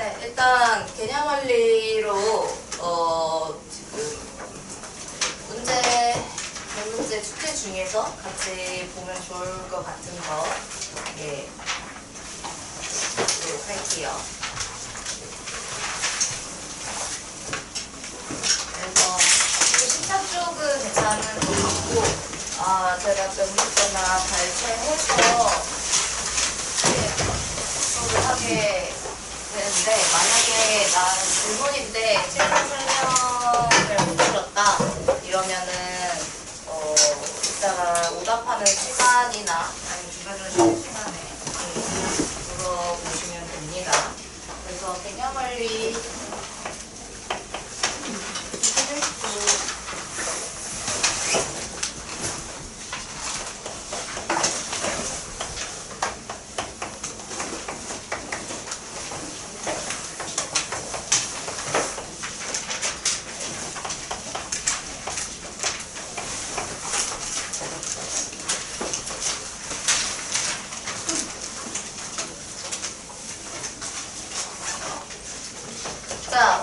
네, 일단 개념 원리로 지금 몇 문제 숙제 중에서 같이 보면 좋을 것 같은 거 보도록 할게요. 그래서 심사 쪽은 괜찮은 것 같고, 제가 몇 문제나 발췌해서 수업을 하게 되는데, 만약에 나는 질문인데 질문 설명을 못 들었다 이러면은 이따가 오답하는 시간이나 아니면 중간중간 쉬는 시간에 물어보시면 됩니다. 그래서 개념 원리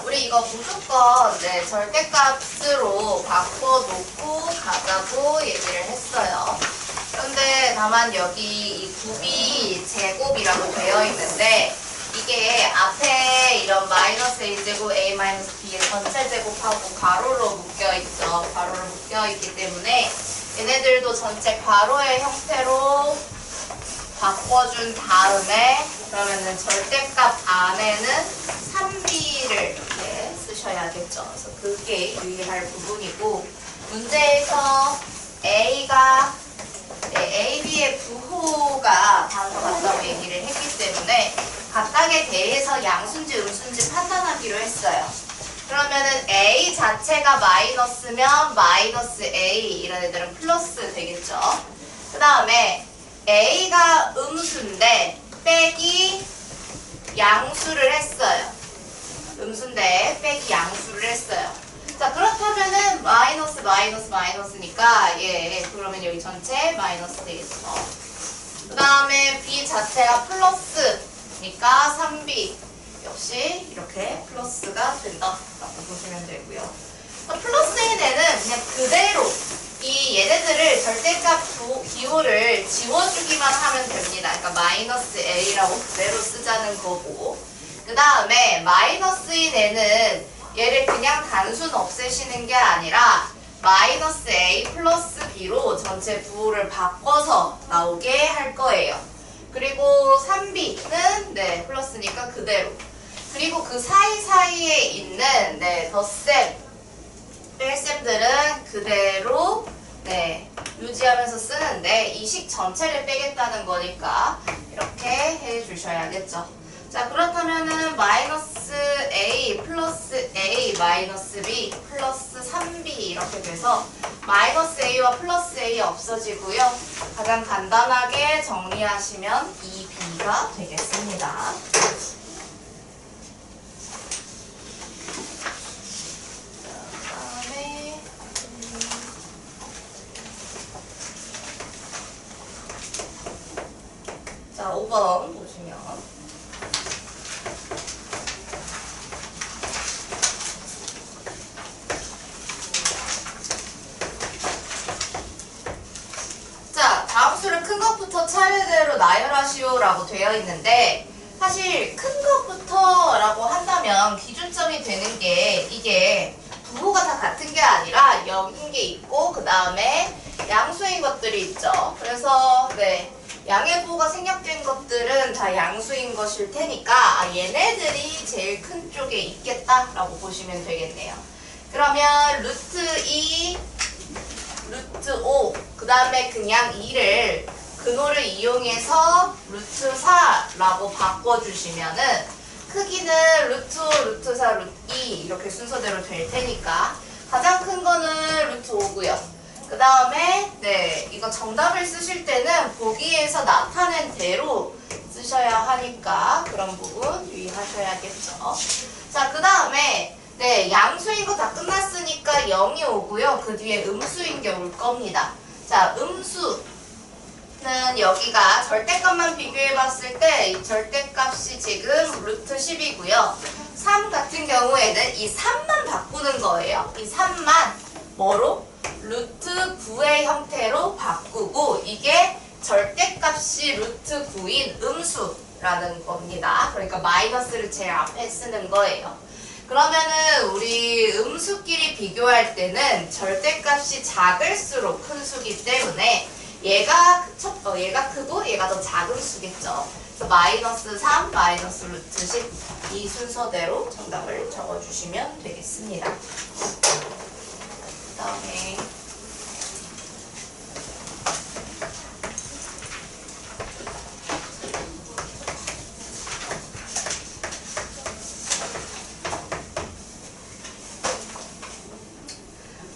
우리 이거 무조건 절대값으로 바꿔놓고 가자고 얘기를 했어요. 그런데 다만 여기 이 굽이 제곱이라고 되어 있는데 이게 앞에 이런 마이너스 a제곱 a 마이너스 b의 전체 제곱하고 괄호로 묶여있죠. 괄호로 묶여있기 때문에 얘네들도 전체 괄호의 형태로 바꿔준 다음에 그러면은 절대값 안에는 3b를 이렇게 쓰셔야겠죠. 그래서 그게 유의할 부분이고, 문제에서 a가 ab의 부호가 다음과 같다고 얘기를 했기 때문에 각각에 대해서 양수인지 음수인지 판단하기로 했어요. 그러면은 a 자체가 마이너스면 마이너스 a 이런 애들은 플러스 되겠죠. 그 다음에 a가 음수인데 빼기 양수를 했어요. 음수인데 빼기 양수를 했어요. 자, 그렇다면은 마이너스 마이너스 마이너스니까 그러면 여기 전체 마이너스 되겠죠. 그 다음에 b 자체가 플러스니까 3b 역시 이렇게 플러스가 된다라고 보시면 되고요. 플러스인 애는 그냥 그대로 이 얘네들을 절대값 기호를 지워주기만 하면 됩니다. 그러니까 마이너스 a라고 그대로 쓰자는 거고, 그 다음에 마이너스인 애는 얘를 그냥 단순 없애시는 게 아니라 마이너스 a 플러스 b로 전체 부호를 바꿔서 나오게 할 거예요. 그리고 3b는 플러스니까 그대로. 그리고 그 사이사이에 있는 덧셈, 뺄셈들은 그대로 유지하면서 쓰는데 이 식 전체를 빼겠다는 거니까 이렇게 해주셔야겠죠. 자, 그렇다면은 마이너스 a 플러스 a 마이너스 b 플러스 3b 이렇게 돼서 마이너스 a와 플러스 a 없어지고요. 가장 간단하게 정리하시면 2b가 되겠습니다. 자, 5번 보시면 자, 다음 수를 큰 것부터 차례대로 나열하시오 라고 되어 있는데, 사실 큰 것부터 라고 한다면 기준점이 되는 게 이게 부호가 다 같은 게 아니라 0인 게 있고 그 다음에 양수인 것들이 있죠. 그래서 양의 부호가 생략된 것들은 다 양수인 것일 테니까 얘네들이 제일 큰 쪽에 있겠다라고 보시면 되겠네요. 그러면 루트 2, 루트 5, 그 다음에 그냥 2를 근호를 이용해서 루트 4라고 바꿔주시면은 크기는 루트 5, 루트 4, 루트 2 이렇게 순서대로 될 테니까 가장 큰 거는 루트 5고요. 그 다음에 이거 정답을 쓰실 때는 보기에서 나타낸 대로 쓰셔야 하니까 그런 부분 유의하셔야겠죠. 자, 그 다음에 양수인 거 다 끝났으니까 0이 오고요. 그 뒤에 음수인 게 올 겁니다. 자, 음수는 여기가 절대값만 비교해 봤을 때 이 절대값이 지금 루트 10이고요. 3 같은 경우에는 이 3만 바꾸는 거예요. 이 3만 뭐로? 루트 9의 형태로 바꾸고 이게 절대값이 루트 9인 음수라는 겁니다. 그러니까 마이너스를 제일 앞에 쓰는 거예요. 그러면은 우리 음수끼리 비교할 때는 절대값이 작을수록 큰 수기 때문에 얘가 크고 얘가 더 작은 수겠죠. 그래서 마이너스 3, 마이너스 루트 10 이 순서대로 정답을 적어주시면 되겠습니다. 그 다음에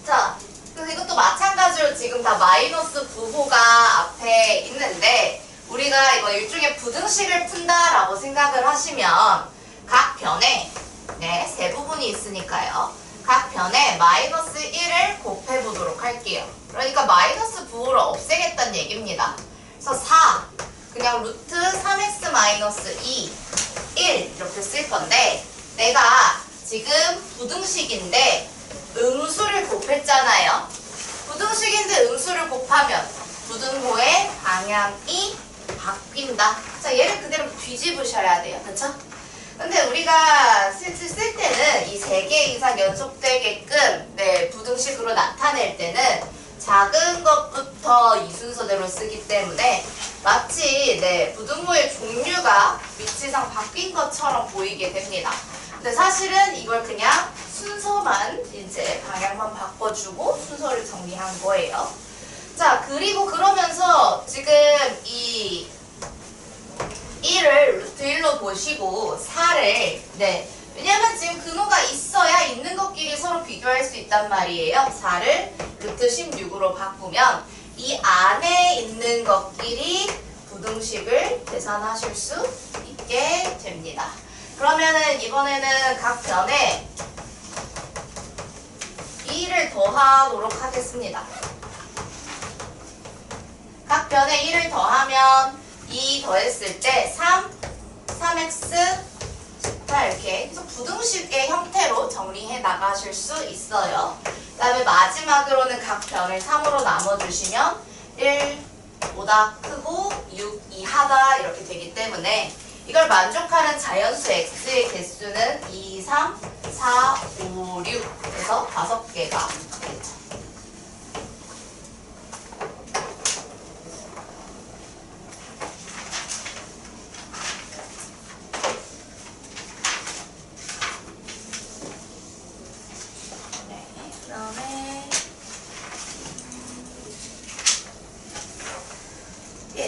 자, 그래서 이것도 마찬가지로 지금 다 마이너스 부호가 앞에 있는데 우리가 이거 일종의 부등식을 푼다라고 생각을 하시면 각 변에 세 부분이 있으니까요. 각 변에 마이너스 1을 곱해보도록 할게요. 그러니까 마이너스 부호를 없애겠다는 얘기입니다. 그래서 4, 그냥 루트 3x 마이너스 2, 1 이렇게 쓸 건데 내가 지금 부등식인데 음수를 곱했잖아요. 부등식인데 음수를 곱하면 부등호의 방향이 바뀐다. 자, 얘를 그대로 뒤집으셔야 돼요. 그쵸? 근데 우리가 실제 쓸 때는 이 3개 이상 연속되게끔 부등식으로 나타낼 때는 작은 것부터 이 순서대로 쓰기 때문에 마치 부등호의 종류가 위치상 바뀐 것처럼 보이게 됩니다. 근데 사실은 이걸 그냥 순서만 이제 방향만 바꿔주고 순서를 정리한 거예요. 자, 그리고 그러면서 지금 이 1을 루트 1로 보시고 4를 왜냐면 지금 근호가 있어야 있는 것끼리 서로 비교할 수 있단 말이에요. 4를 루트 16으로 바꾸면 이 안에 있는 것끼리 부등식을 계산하실 수 있게 됩니다. 그러면은 이번에는 각 변에 2를 더하도록 하겠습니다. 각 변에 1을 더하면 2 더했을 때 3x 18 이렇게 계속 부등식의 형태로 정리해 나가실 수 있어요. 그 다음에 마지막으로는 각 변을 3으로 나눠주시면 1보다 크고 6 이하다 이렇게 되기 때문에 이걸 만족하는 자연수 x의 개수는 2, 3, 4, 5, 6 해서 5개가 되죠.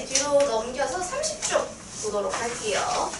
뒤로 넘겨서 30쪽 보도록 할게요.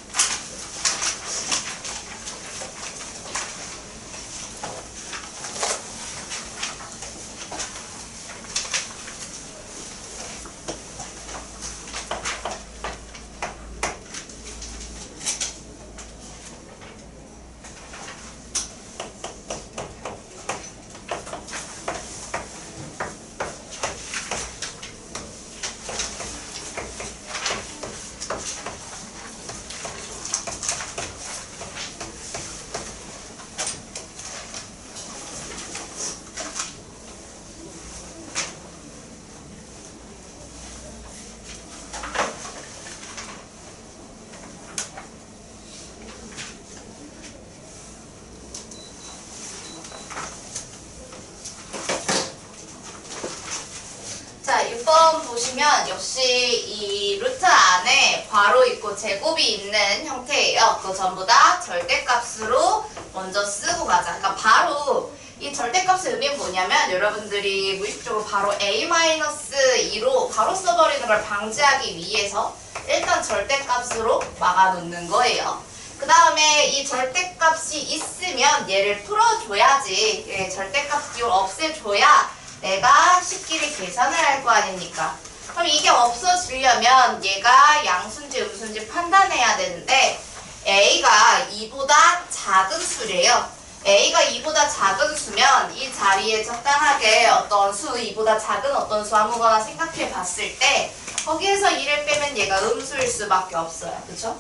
자, 6번 보시면 역시 이 루트 안에 괄호 있고 제곱이 있는 형태예요. 그거 전부 다 절대값으로 먼저 쓰고 가자. 그러니까 바로 이 절대값의 의미는 뭐냐면 여러분들이 무의식적으로 바로 a-2로 바로 써버리는 걸 방지하기 위해서 일단 절대값으로 막아놓는 거예요. 그 다음에 이 절대값이 있으면 얘를 풀어줘야지 절대값 기호를 없애줘야 내가 식끼리 계산을 할 거 아닙니까? 그럼 이게 없어지려면 얘가 양수인지 음수인지 판단해야 되는데 a가 2보다 작은 수래요. a가 2보다 작은 수면 이 자리에 적당하게 어떤 수 2보다 작은 어떤 수 아무거나 생각해 봤을 때 거기에서 2를 빼면 얘가 음수일 수밖에 없어요. 그쵸?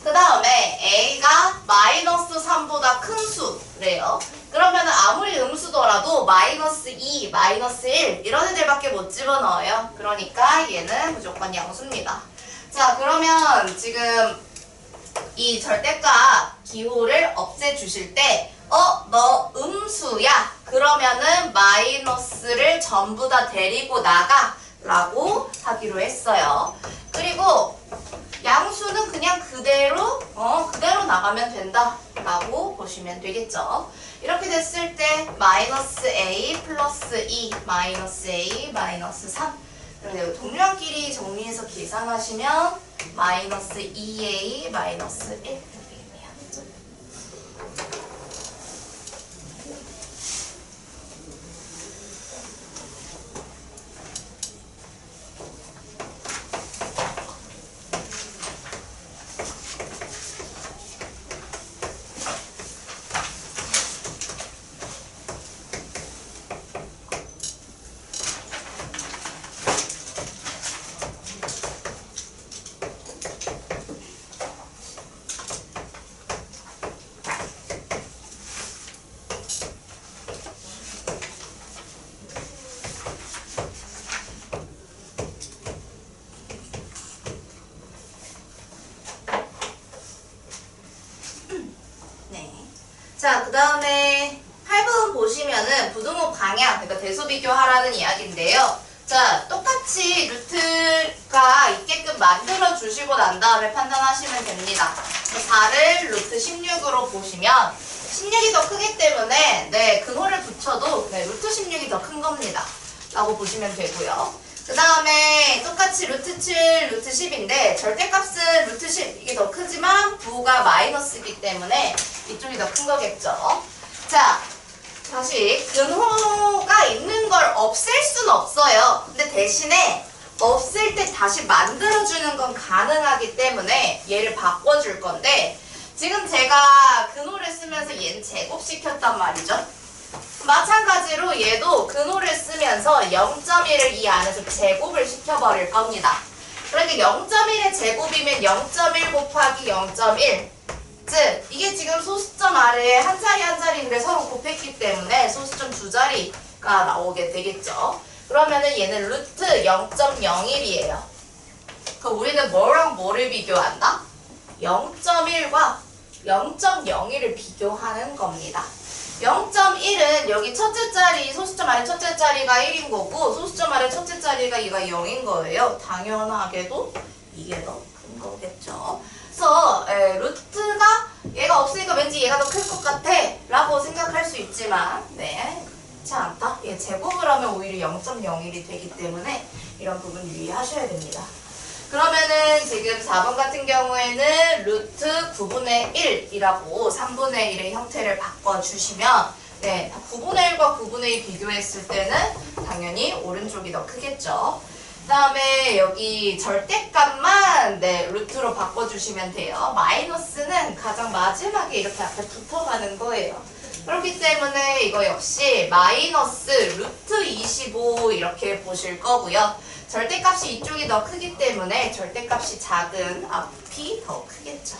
그 다음에 2보다 큰 수래요. 그러면 아무리 음수더라도 마이너스 2, 마이너스 1 이런 애들밖에 못 집어넣어요. 그러니까 얘는 무조건 양수입니다. 자, 그러면 지금 이 절대값 기호를 없애주실 때 너 음수야. 그러면은 마이너스를 전부 다 데리고 나가 라고 하기로 했어요. 그리고 양수는 그냥 그대로 나가면 된다 라고 보시면 되겠죠. 이렇게 됐을 때 마이너스 a 플러스 2 마이너스 a 마이너스 3 그런데 동류항끼리 정리해서 계산하시면 마이너스 2a 마이너스 1 되겠네요. 자, 그 다음에 8번 보시면은 부등호 방향, 그러니까 대소 비교하라는 이야기인데요. 자, 똑같이 루트가 있게끔 만들어 주시고 난 다음에 판단하시면 됩니다. 4를 루트 16으로 보시면 16이 더 크기 때문에 근호를 붙여도 루트 16이 더 큰 겁니다. 라고 보시면 되고요. 그 다음에 똑같이 루트 7, 루트 10인데 절대값은 루트 10 이게 더 크지만 부가 마이너스이기 때문에 이쪽이 더 큰 거겠죠. 자, 다시 근호가 있는 걸 없앨 순 없어요. 근데 대신에 없앨 때 다시 만들어주는 건 가능하기 때문에 얘를 바꿔줄 건데 지금 제가 근호를 쓰면서 얘는 제곱시켰단 말이죠. 마찬가지로 얘도 근호를 쓰면서 0.1을 이 안에서 제곱을 시켜버릴 겁니다. 그러니까 0.1의 제곱이면 0.1 곱하기 0.1 즉 이게 지금 소수점 아래에 한 자리 한 자리인데 서로 곱했기 때문에 소수점 두 자리가 나오게 되겠죠. 그러면은 얘는 루트 0.01이에요. 그럼 우리는 뭐랑 뭐를 비교한다? 0.1과 0.01을 비교하는 겁니다. 0.1은 여기 첫째 자리, 소수점 아래 첫째 자리가 1인 거고 소수점 아래 첫째 자리가 얘가 0인 거예요. 당연하게도 이게 더 큰 거겠죠. 그래서 루트가 얘가 없으니까 왠지 얘가 더 클 것 같아 라고 생각할 수 있지만 그렇지 않다. 얘 제곱을 하면 오히려 0.01이 되기 때문에 이런 부분 유의하셔야 됩니다. 그러면은 지금 4번 같은 경우에는 루트 9분의 1이라고 3분의 1의 형태를 바꿔주시면 9분의 1과 9분의 2 비교했을 때는 당연히 오른쪽이 더 크겠죠. 그 다음에 여기 절대값만 루트로 바꿔주시면 돼요. 마이너스는 가장 마지막에 이렇게 앞에 붙어가는 거예요. 그렇기 때문에 이거 역시 마이너스 루트 25 이렇게 보실 거고요. 절대값이 이쪽이 더 크기 때문에 절대값이 작은 앞이 더 크겠죠.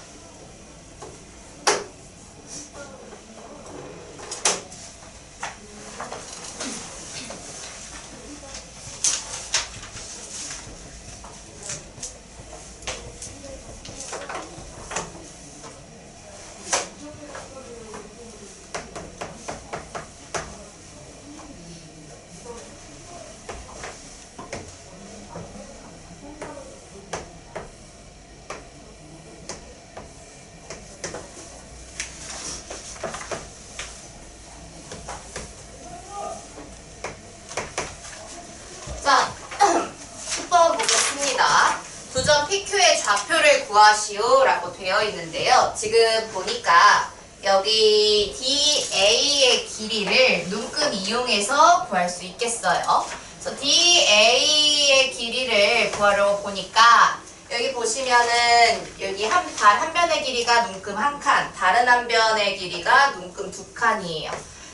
자, 10번 보겠습니다. 두점 PQ의 좌표를 구하시오 라고 되어 있는데요. 지금 보니까 여기 DA의 길이를 눈금 이용해서 구할 수 있겠어요. 그래서 DA의 길이를 구하려고 보니까 여기 보시면은 여기 단 한 변의 길이가 눈금 한 칸, 다른 한 변의 길이가 눈금 두 칸이에요.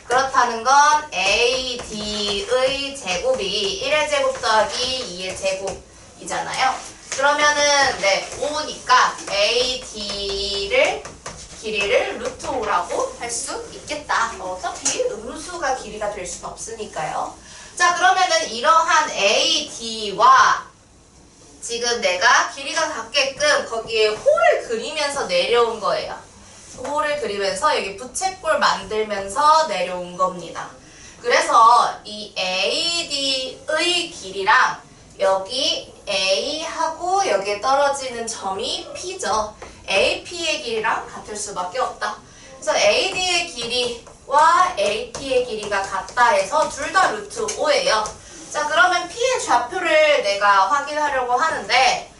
그렇다는 건 AD의 제곱이 1의 제곱 더하기 2의 제곱이잖아요. 그러면은 5니까 AD를 길이를 루트 5라고 할 수 있겠다. 어차피 음수가 길이가 될 수는 없으니까요. 자, 그러면은 이러한 AD와 지금 내가 길이가 같게끔 거기에 홀을 그리면서 내려온 거예요. 홀을 그리면서 여기 부채꼴 만들면서 내려온 겁니다. 그래서 이 AD의 길이랑 여기 A하고 여기에 떨어지는 점이 P죠. AP의 길이랑 같을 수밖에 없다. 그래서 AD의 길이와 AP의 길이가 같다 해서 둘 다 루트 5예요. 자, 그러면 P의 좌표를 내가 확인하려고 하는데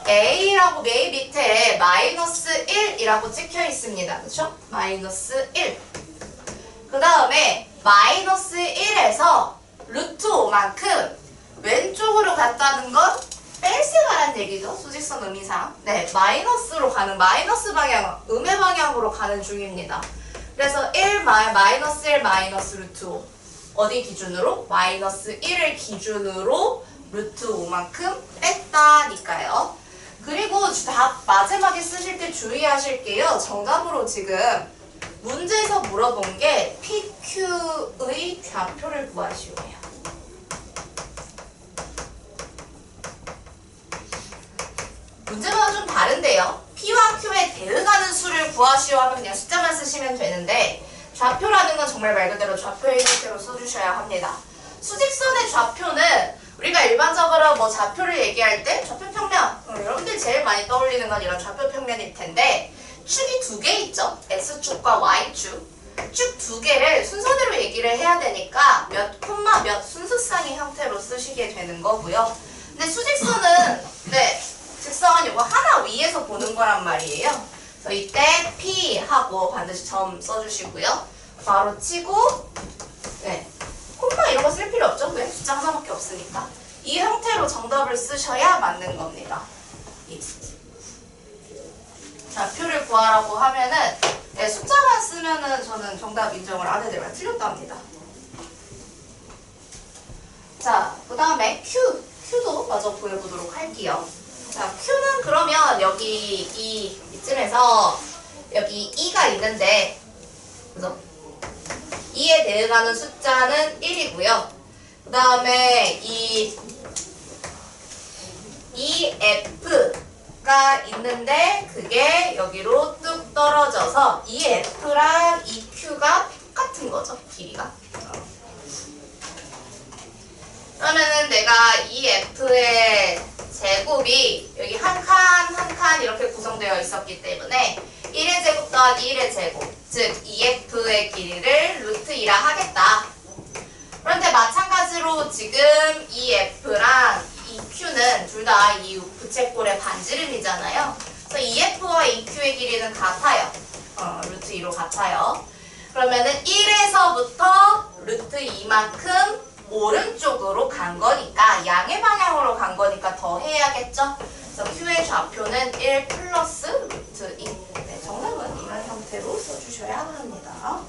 A라고 맨 밑에 마이너스 1이라고 찍혀 있습니다. 그렇죠? 마이너스 1. 그 다음에 마이너스 1에서 루트 5만큼 왼쪽으로 갔다는 건 뺄셈하라는 얘기죠. 수직선 의미상. 네, 마이너스로 가는, 마이너스 방향, 음의 방향으로 가는 중입니다. 그래서 1, 마이너스 1, 마이너스 루트 5. 어디 기준으로? 마이너스 1을 기준으로 루트 5만큼 뺐다니까요. 그리고 답 마지막에 쓰실 때 주의하실게요. 정답으로 지금 문제에서 물어본 게 PQ의 좌표를 구하시오예요. 문제마다 좀 다른데요. P와 Q에 대응하는 수를 구하시오 하면 그냥 숫자만 쓰시면 되는데 좌표라는 건 정말 말 그대로 좌표의 형태로 써주셔야 합니다. 수직선의 좌표는 우리가 일반적으로 뭐 좌표를 얘기할 때 좌표 평면, 여러분들 제일 많이 떠올리는 건 이런 좌표 평면일 텐데 축이 두 개 있죠. X축과 Y축. 축 두 개를 순서대로 얘기를 해야 되니까 몇 콤마 몇 순서상의 형태로 쓰시게 되는 거고요. 근데 수직선은 직선 이거 하나 위에서 보는 거란 말이에요. 그래서 이때 P 하고 반드시 점 써주시고요. 바로 치고 콤마 이런 거 쓸 필요 없죠. 왜? 숫자 하나밖에 없으니까. 이 형태로 정답을 쓰셔야 맞는 겁니다. 좌표를 구하라고 하면은 숫자만 쓰면은 저는 정답 인정을 안 해드려요. 틀렸다 합니다. 자, 그 다음에 Q도 마저 보여보도록 할게요. 자, Q는 그러면 여기 이쯤에서 여기 2가 있는데, 그래서 2에 대응하는 숫자는 1이고요. 그 다음에 이 F가 있는데 그게 여기로 뚝 떨어져서 이 F랑 이 Q가 똑같은 거죠, 길이가. 그러면은 내가 이 F의 제곱이 여기 한 칸 이렇게 구성되어 있었기 때문에 1의 제곱 더하기 1의 제곱, 즉 2F의 길이를 루트 2라 하겠다. 그런데 마찬가지로 지금 이 F랑 이 Q는 둘 다 이 부채꼴의 반지름이잖아요. 그래서 이 F와 이 Q의 길이는 같아요. 루트 2로 같아요. 그러면은 1에서부터 루트 2만큼 오른쪽으로 간 거니까 양의 방향으로 간 거니까 더 해야겠죠? 그래서 Q의 좌표는 1 플러스 루트 2. 네, 정답은 이런 형태로 써주셔야 합니다.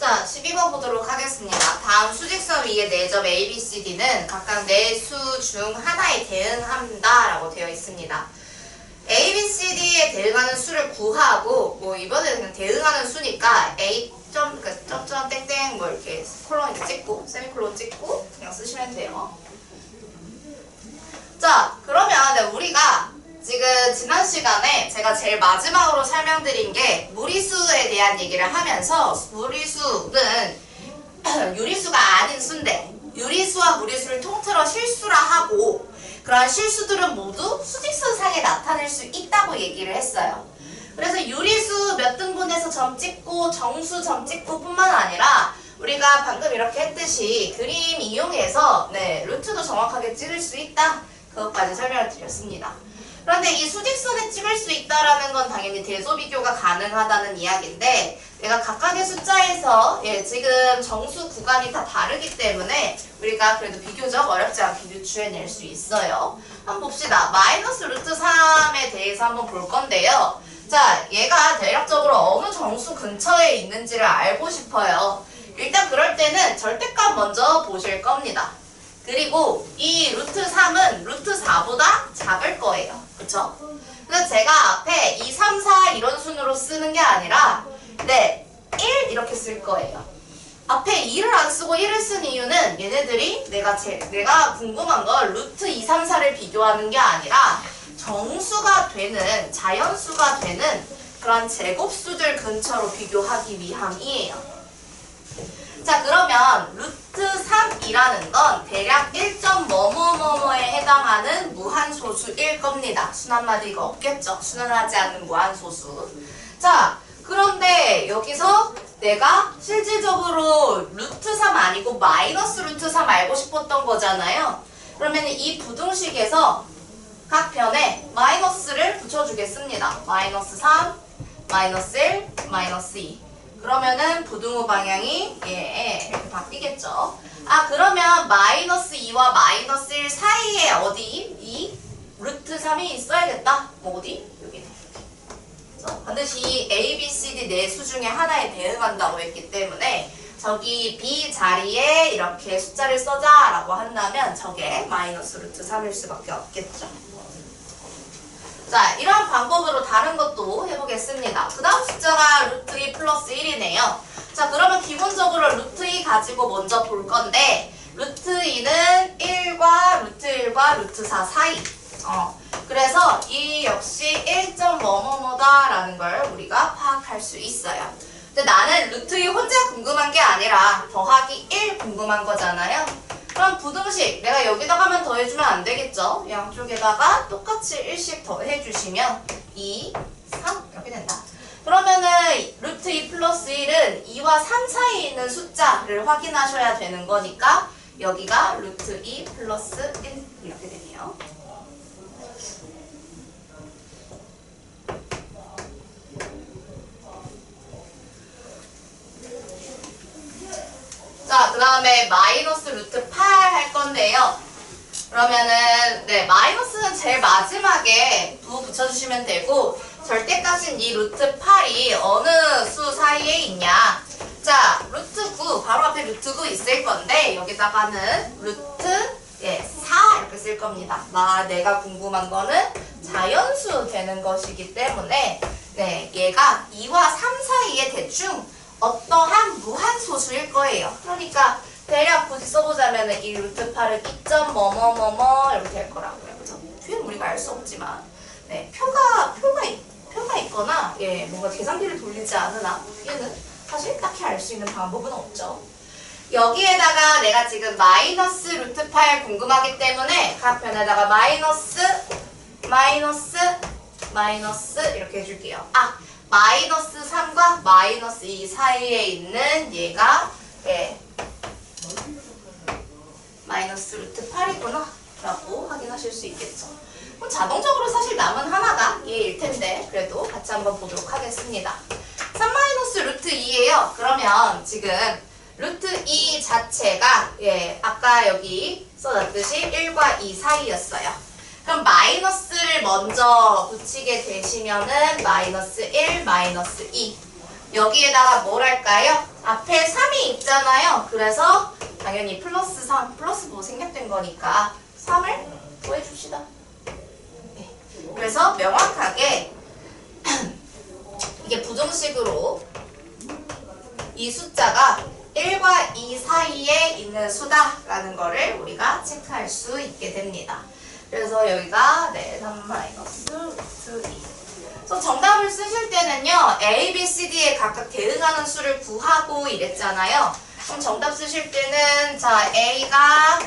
자, 12번 보도록 하겠습니다. 다음 수직선 위의 4점 A, B, C, D는 각각 4수 중 하나에 대응한다 라고 되어 있습니다. A, B, C, D에 대응하는 수를 구하고, 뭐 이번에는 그냥 대응하는 수니까 A 점, 점점 땡땡 뭐 이렇게 콜론 찍고 세미콜론 찍고 그냥 쓰시면 돼요. 자, 그러면 우리가 지금 지난 시간에 제가 제일 마지막으로 설명드린 게 무리수에 대한 얘기를 하면서 무리수는 유리수가 아닌 수인데 유리수와 무리수를 통틀어 실수라 하고 그러한 실수들은 모두 수직선상에 나타낼 수 있다고 얘기를 했어요. 그래서 유리수 몇 등분해서 점 찍고 정수 점 찍고 뿐만 아니라 우리가 방금 이렇게 했듯이 그림 이용해서 루트도 정확하게 찍을 수 있다. 그것까지 설명을 드렸습니다. 그런데 이 수직선에 찍을 수 있다라는 건 당연히 대소 비교가 가능하다는 이야기인데 내가 각각의 숫자에서 지금 정수 구간이 다 다르기 때문에 우리가 그래도 비교적 어렵지 않게 유추해낼 수 있어요. 한번 봅시다. 마이너스 루트 3에 대해서 한번 볼 건데요. 자, 얘가 대략적으로 어느 정수 근처에 있는지를 알고 싶어요. 일단 그럴 때는 절대값 먼저 보실 겁니다. 그리고 이 루트 3은 루트 4보다 작을 거예요. 그쵸? 그래서 제가 앞에 2, 3, 4 이런 순으로 쓰는 게 아니라 1 이렇게 쓸 거예요. 앞에 2를 안 쓰고 1을 쓴 이유는 얘네들이 내가 궁금한 건 루트 2, 3, 4를 비교하는 게 아니라 정수가 되는 자연수가 되는 그런 제곱수들 근처로 비교하기 위함이에요. 자, 그러면 루트 3이라는 건 대략 1.뭐뭐뭐뭐에 해당하는 무한소수일 겁니다. 순한마디가 없겠죠. 순환하지 않는 무한소수. 자, 그런데 여기서 내가 실질적으로 루트 3 아니고 마이너스 루트 3 알고 싶었던 거잖아요. 그러면 이 부등식에서 각 변에 마이너스를 붙여주겠습니다. 마이너스 3, 마이너스 1, 마이너스 2. 그러면은 부등호 방향이 이렇게 바뀌겠죠. 아, 그러면 마이너스 2와 마이너스 1 사이에 어디? 이 루트 3이 있어야겠다. 어디? 여기네. 반드시 이 A, B, C, D 네 수 중에 하나에 대응한다고 했기 때문에 저기 B 자리에 이렇게 숫자를 써자라고 한다면 저게 마이너스 루트 3일 수밖에 없겠죠. 자, 이런 방법으로 다른 것도 해보겠습니다. 그 다음 숫자가 루트 2 플러스 1이네요. 자, 그러면 기본적으로 루트 2 가지고 먼저 볼 건데 루트 2는 1과 루트 1과 루트 4 사이. 그래서 이 역시 1.뭐뭐뭐다 라는 걸 우리가 파악할 수 있어요. 근데 나는 루트 2 혼자 궁금한 게 아니라 더하기 1 궁금한 거잖아요. 그럼 부등식 내가 여기다가만 더해주면 안 되겠죠? 양쪽에다가 똑같이 1씩 더해주시면 2, 3 이렇게 된다. 그러면은 루트 2 플러스 1은 2와 3 사이에 있는 숫자를 확인하셔야 되는 거니까 여기가 루트 2 플러스 1 이렇게 되네요. 자, 그 다음에 마이너스 루트 8 할 건데요. 그러면은 마이너스는 제일 마지막에 붙여주시면 되고 절대값인 이 루트 8이 어느 수 사이에 있냐. 자, 루트 9 바로 앞에 루트 9 있을 건데 여기다가는 루트 4 이렇게 쓸 겁니다. 내가 궁금한 거는 자연수 되는 것이기 때문에 얘가 2와 3 사이에 대충 어떠한 무한소수일 거예요. 그러니까 대략 굳이 써보자면 이 루트 8은 2점 뭐뭐뭐뭐 이렇게 될 거라고요. 그죠? 뒤에는 우리가 알 수 없지만 표가 있거나 뭔가 계산기를 돌리지 않으나 뒤에는 사실 딱히 알 수 있는 방법은 없죠. 여기에다가 내가 지금 마이너스 루트 8 궁금하기 때문에 각 변에다가 마이너스 이렇게 해줄게요. 마이너스 3과 마이너스 2 사이에 있는 얘가 마이너스 루트 8이구나 라고 확인하실 수 있겠죠. 그럼 자동적으로 사실 남은 하나가 얘일 텐데 그래도 같이 한번 보도록 하겠습니다. 3 마이너스 루트 2예요. 그러면 지금 루트 2 자체가 아까 여기 써놨듯이 1과 2 사이였어요. 그럼 마이너스를 먼저 붙이게 되시면은 마이너스 1, 마이너스 2. 여기에다가 뭘 할까요? 앞에 3이 있잖아요. 그래서 당연히 플러스 3, 플러스 뭐 생략된 거니까 3을 더해줍시다. 그래서 명확하게 이게 부등식으로 이 숫자가 1과 2 사이에 있는 수다라는 거를 우리가 체크할 수 있게 됩니다. 그래서 여기가 네, 3 마이너스 루트 2. 그래서 정답을 쓰실 때는요. A, B, C, D에 각각 대응하는 수를 구하고 이랬잖아요. 그럼 정답 쓰실 때는 자 A가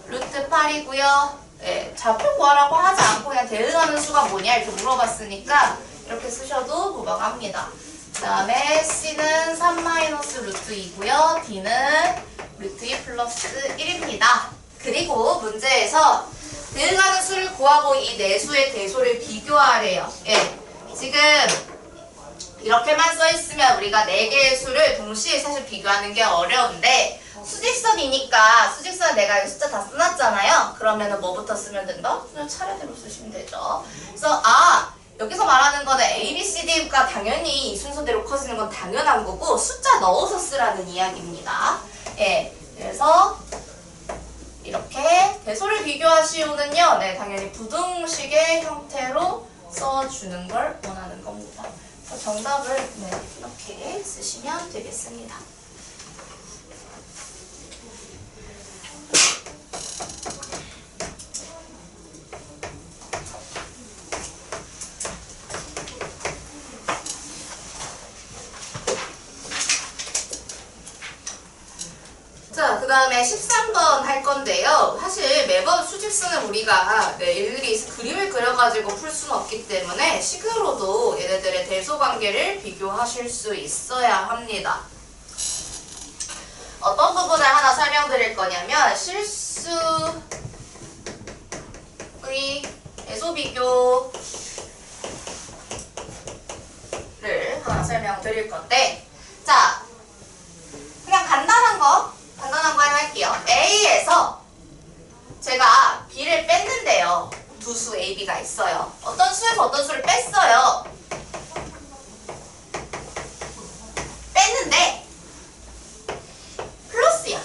루트 8이고요. 네, 좌표 구하라고 하지 않고 그냥 대응하는 수가 뭐냐 이렇게 물어봤으니까 이렇게 쓰셔도 무방합니다. 그 다음에 C는 3 마이너스 루트 2고요. D는 루트 2 플러스 1입니다. 그리고 문제에서 대응하는 수를 구하고 이 네 수의 대소를 비교하래요. 예, 지금 이렇게만 써있으면 우리가 네 개의 수를 동시에 사실 비교하는 게 어려운데 수직선이니까 수직선 내가 이 숫자 다 써놨잖아요. 그러면은 뭐부터 쓰면 된다? 그냥 차례대로 쓰시면 되죠. 그래서 여기서 말하는 거는 A, B, C, D가 당연히 이 순서대로 커지는 건 당연한 거고 숫자 넣어서 쓰라는 이야기입니다. 예, 그래서 이렇게 대소를 비교하시오는요. 네, 당연히 부등식의 형태로 써주는 걸 원하는 겁니다. 그래서 정답을 네, 이렇게 쓰시면 되겠습니다. 자, 그 다음에 13번 할 건데요. 사실 매번 수직선을 우리가 일일이 그림을 그려가지고 풀 수는 없기 때문에 식으로도 얘네들의 대소관계를 비교하실 수 있어야 합니다. 어떤 부분을 하나 설명드릴 거냐면 실수의 대소 비교를 하나 설명드릴 건데 자, 그냥 간단한 거 하나 할게요. A에서 제가 B를 뺐는데요. 두 수 A, B가 있어요. 어떤 수에서 어떤 수를 뺐어요. 뺐는데 플러스야.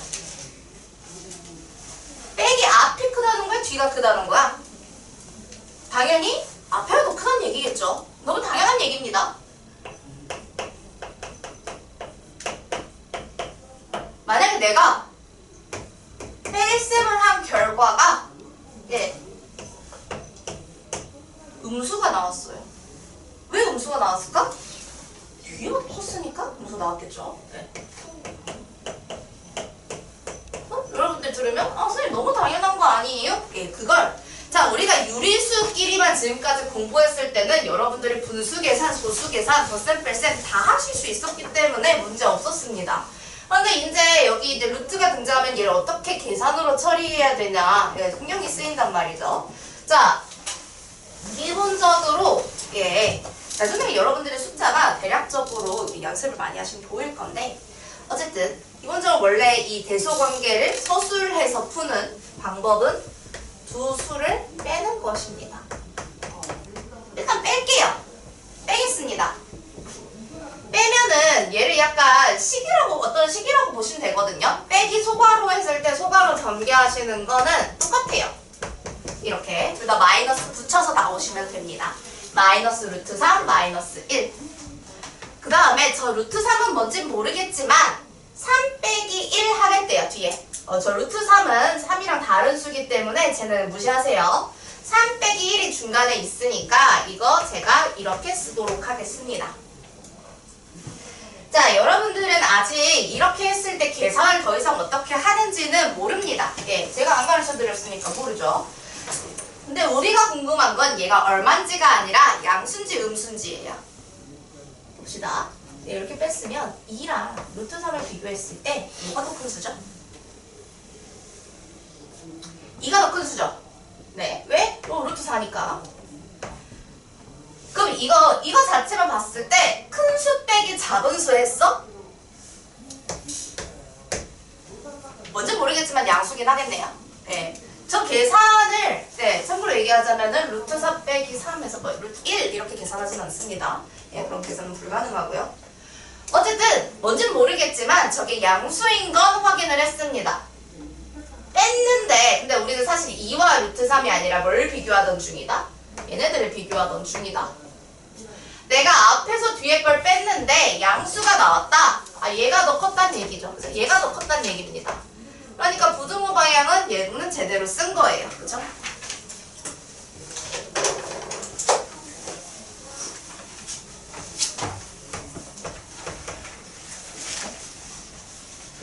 빼기 앞이 크다는 거야? 뒤가 크다는 거야? 당연히 앞에가 더 크다는 얘기겠죠. 너무 당연한 얘기입니다. 만약에 내가 뺄셈을 한 결과가 음수가 나왔어요. 왜 음수가 나왔을까? 뒤가 컸으니까 음수 나왔겠죠. 네. 여러분들 들으면 선생님 너무 당연한 거 아니에요? 예, 그걸 자 우리가 유리수끼리만 지금까지 공부했을 때는 여러분들이 분수 계산, 소수 계산, 덧셈, 뺄셈 다 하실 수 있었기 때문에 문제 없었습니다. 그런데 이제 여기 이제 루트가 등장하면 얘를 어떻게 계산으로 처리해야 되냐 신경이 쓰인단 말이죠. 자, 기본적으로 나중에 여러분들의 숫자가 대략적으로 연습을 많이 하시면 보일 건데 어쨌든 기본적으로 원래 이 대소관계를 서술해서 푸는 방법은 두 수를 빼는 것입니다. 일단 뺄게요. 빼겠습니다. 빼면은 얘를 약간 어떤 식이라고 보시면 되거든요. 빼기 소괄호 했을 때 소괄호 전개하시는 거는 똑같아요. 이렇게 둘 다 마이너스 붙여서 나오시면 됩니다. 마이너스 루트 3, 마이너스 1. 그 다음에 저 루트 3은 뭔진 모르겠지만 3 빼기 1 하겠대요, 뒤에. 저 루트 3은 3이랑 다른 수기 때문에 쟤는 무시하세요. 3 빼기 1이 중간에 있으니까 이거 제가 이렇게 쓰도록 하겠습니다. 자, 여러분들은 아직 이렇게 했을 때 계산을 더 이상 어떻게 하는지는 모릅니다. 제가 안 가르쳐드렸으니까 모르죠. 근데 우리가 궁금한 건 얘가 얼만지가 아니라 양수인지 음수인지예요. 봅시다. 이렇게 뺐으면 2랑 루트 3을 비교했을 때 뭐가 더 큰 수죠? 2가 더 큰 수죠? 네. 왜? 루트 4니까. 그럼 이거 자체만 봤을 때 큰 수 빼기 작은 수 했어? 뭔지 모르겠지만 양수긴 하겠네요. 네. 저 계산을 참고로 얘기하자면은 루트 4 빼기 3에서 루트 1 이렇게 계산하진 않습니다. 그럼 계산은 불가능하고요. 어쨌든 뭔진 모르겠지만 저게 양수인 건 확인을 했습니다. 뺐는데 근데 우리는 사실 2와 루트 3이 아니라 뭘 비교하던 중이다? 얘네들을 비교하던 중이다. 내가 앞에서 뒤에 걸 뺐는데 양수가 나왔다. 얘가 더 컸다는 얘기죠. 그래서 얘가 더 컸다는 얘기입니다. 그러니까 부등호 방향은 얘는 제대로 쓴 거예요. 그죠?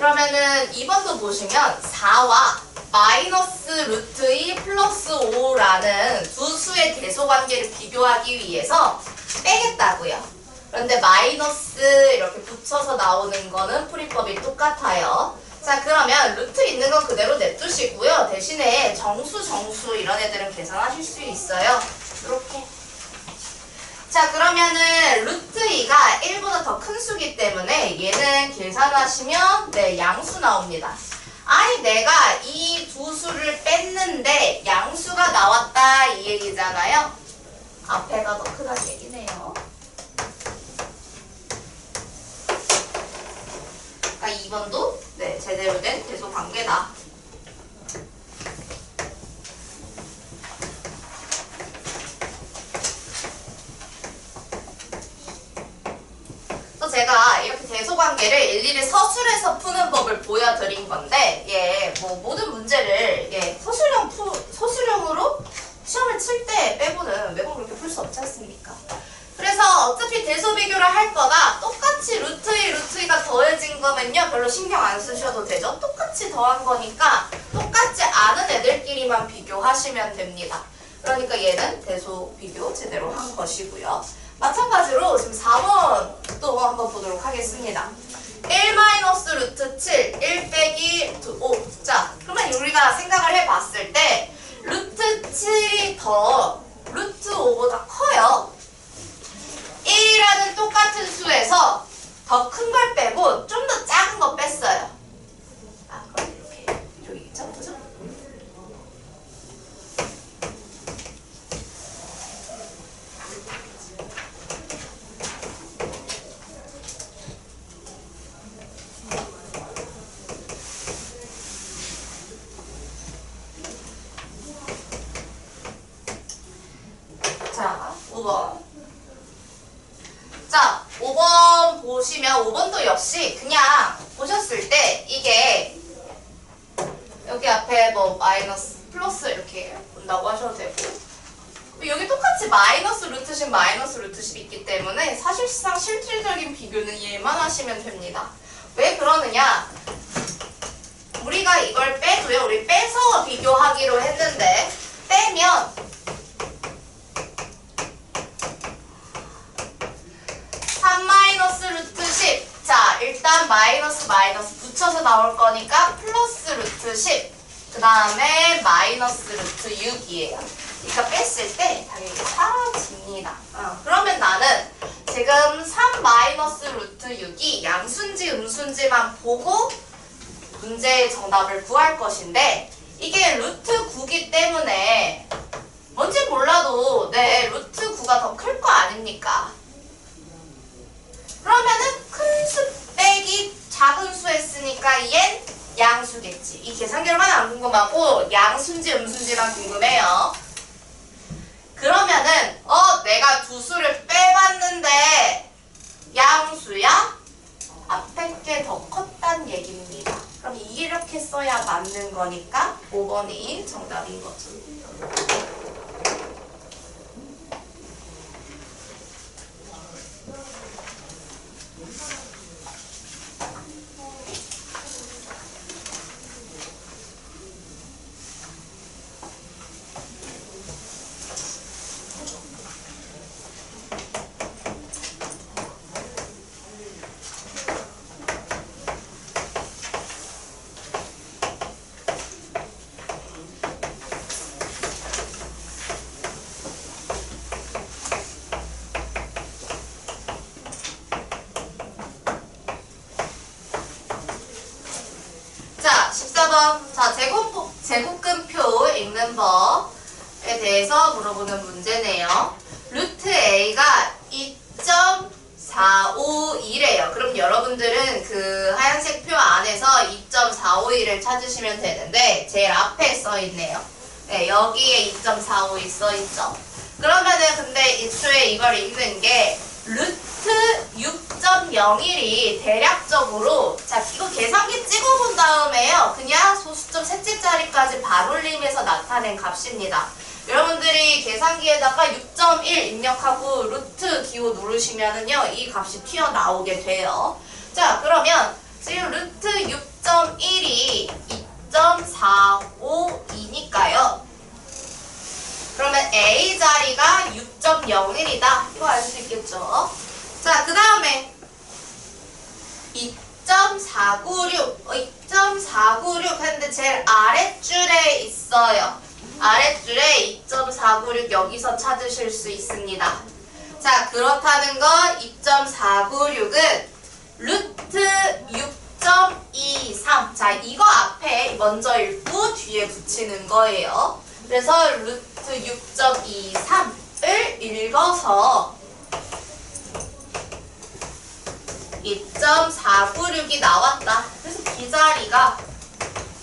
그러면은 2번도 보시면 4와 마이너스 루트 2 플러스 5라는 두 수의 대소관계를 비교하기 위해서 빼겠다고요. 그런데 마이너스 이렇게 붙여서 나오는 거는 풀이법이 똑같아요. 자, 그러면 루트 있는 건 그대로 냅두시고요. 대신에 정수 이런 애들은 계산하실 수 있어요. 이렇게. 자, 그러면은 루트 2가 1보다 더 큰 수기 때문에 얘는 계산하시면 네, 양수 나옵니다. 아니, 내가 이 두 수를 뺐는데 양수가 나왔다 이 얘기잖아요. 앞에가 더 크다는 얘기네요. 그러니까 2번도 네, 제대로 된 대소관계다. 제가 이렇게 대소관계를 일일이 서술해서 푸는 법을 보여드린 건데, 예, 뭐 모든 문제를 예, 서술형으로 시험을 칠 때 빼고는 외국 그렇게 풀 수 없지 않습니까? 그래서 어차피 대소 비교를 할 거다. 똑같이 루트 2, 루트 2가 더해진 거면요, 별로 신경 안 쓰셔도 되죠. 똑같이 더한 거니까 똑같지 않은 애들끼리만 비교하시면 됩니다. 그러니까 얘는 대소 비교 제대로 한 것이고요. 마찬가지로 지금 4번 또 한번 보도록 하겠습니다. 1 마이너스 루트 7, 1 빼기 5. 자, 그러면 우리가 생각을 해봤을 때 루트 7이 더 루트 5보다 커요. 1이라는 똑같은 수에서 더 큰 걸 빼고 좀 더 작은 거 뺐어요. 아, 그럼 이렇게 여기 있죠? 그죠? 자, 5번. 자, 5번 보시면 5번도 역시 그냥 보셨을 때 이게 여기 앞에 뭐 마이너스, 플러스 이렇게 본다고 하셔도 되고, 여기 똑같이 마이너스 루트 10, 마이너스 루트 10 있기 때문에 사실상 실질적인 비교는 얘만 하시면 됩니다. 왜 그러느냐? 우리가 이걸 빼도요. 우리 빼서 비교하기로 했는데 빼면 3 마이너스 루트 10. 자, 일단 마이너스 붙여서 나올 거니까 플러스 루트 10. 그 다음에 마이너스 루트 6이에요. 그러니까 뺐을 때 당연히 사라집니다. 그러면 나는 지금 3 마이너스 루트 6이 양수인지 음수인지만 보고 문제의 정답을 구할 것인데, 이게 루트 9기 때문에 뭔지 몰라도 네, 루트 9가 더 클 거 아닙니까? 그러면은 큰 수 빼기 작은 수 했으니까 얜 양수겠지. 이 계산 결과는 안 궁금하고 양수인지 음수인지만 궁금해요. 그러면은 내가 두 수를 빼봤는데 양수야? 앞에 게 더 컸단 얘기입니다. 그럼 이렇게 써야 맞는 거니까 5번이 정답인 거죠. 자, 제곱근표 읽는 법에 대해서 물어보는 문제네요. 루트 A가 2.451이래요. 그럼 여러분들은 그 하얀색 표 안에서 2.451을 찾으시면 되는데 제일 앞에 써있네요. 네, 여기에 2.451 써있죠. 그러면은 근데 애초에 이걸 읽는 게 루트 6.01이 대략적으로, 자, 이거 계산기 찍어본 다음에요. 그냥 소수점 셋째 자리까지 반올림해서 나타낸 값입니다. 여러분들이 계산기에다가 6.1 입력하고 루트 기호 누르시면은요, 이 값이 튀어나오게 돼요. 자, 그러면 지금 루트 6.1이 2.452니까요. 그러면 A 자리가 6.01이다. 이거 알 수 있겠죠? 자, 그 다음에 2.496 했는데 제일 아랫줄에 있어요. 아랫줄에 2.496 여기서 찾으실 수 있습니다. 자, 그렇다는 건 2.496은 루트 6.23. 자, 이거 앞에 먼저 읽고 뒤에 붙이는 거예요. 그래서 루트 6.23을 읽어서 2.496이 나왔다. 그래서 이 자리가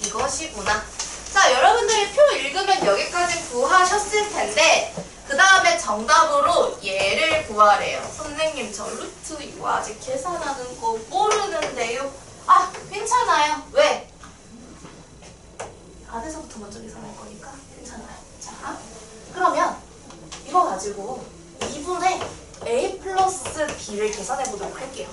이것이구나. 자, 여러분들이 표 읽으면 여기까지 구하셨을 텐데 그 다음에 정답으로 얘를 구하래요. 선생님, 저 루트 이거 아직 계산하는 거 모르는데요. 아, 괜찮아요. 왜? 안에서부터 먼저 계산할 거니까 괜찮아요. 자, 그러면 이거 가지고 2분의 a 플러스 b를 계산해 보도록 할게요.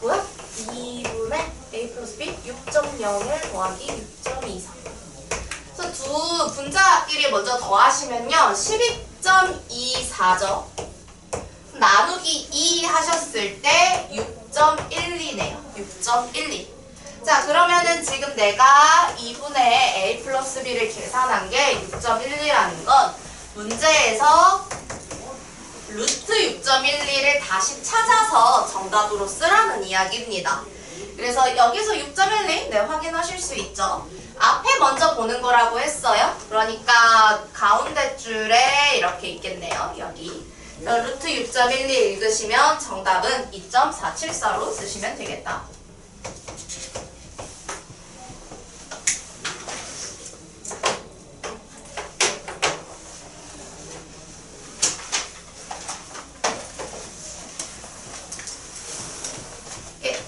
뭐야? 2분의 a 플러스 b 6.01 더하기 6.23. 그래서 두 분자끼리 먼저 더하시면요 12.24죠. 나누기 2 하셨을 때 6.12네요. 6.12. 자, 그러면은 지금 내가 2분의 a 플러스 b를 계산한 게 6.12라는 건 문제에서 루트 6.12를 다시 찾아서 정답으로 쓰라는 이야기입니다. 그래서 여기서 6.12 네, 확인하실 수 있죠. 앞에 먼저 보는 거라고 했어요. 그러니까 가운데 줄에 이렇게 있겠네요. 여기. 루트 6.12 읽으시면 정답은 2.474로 쓰시면 되겠다.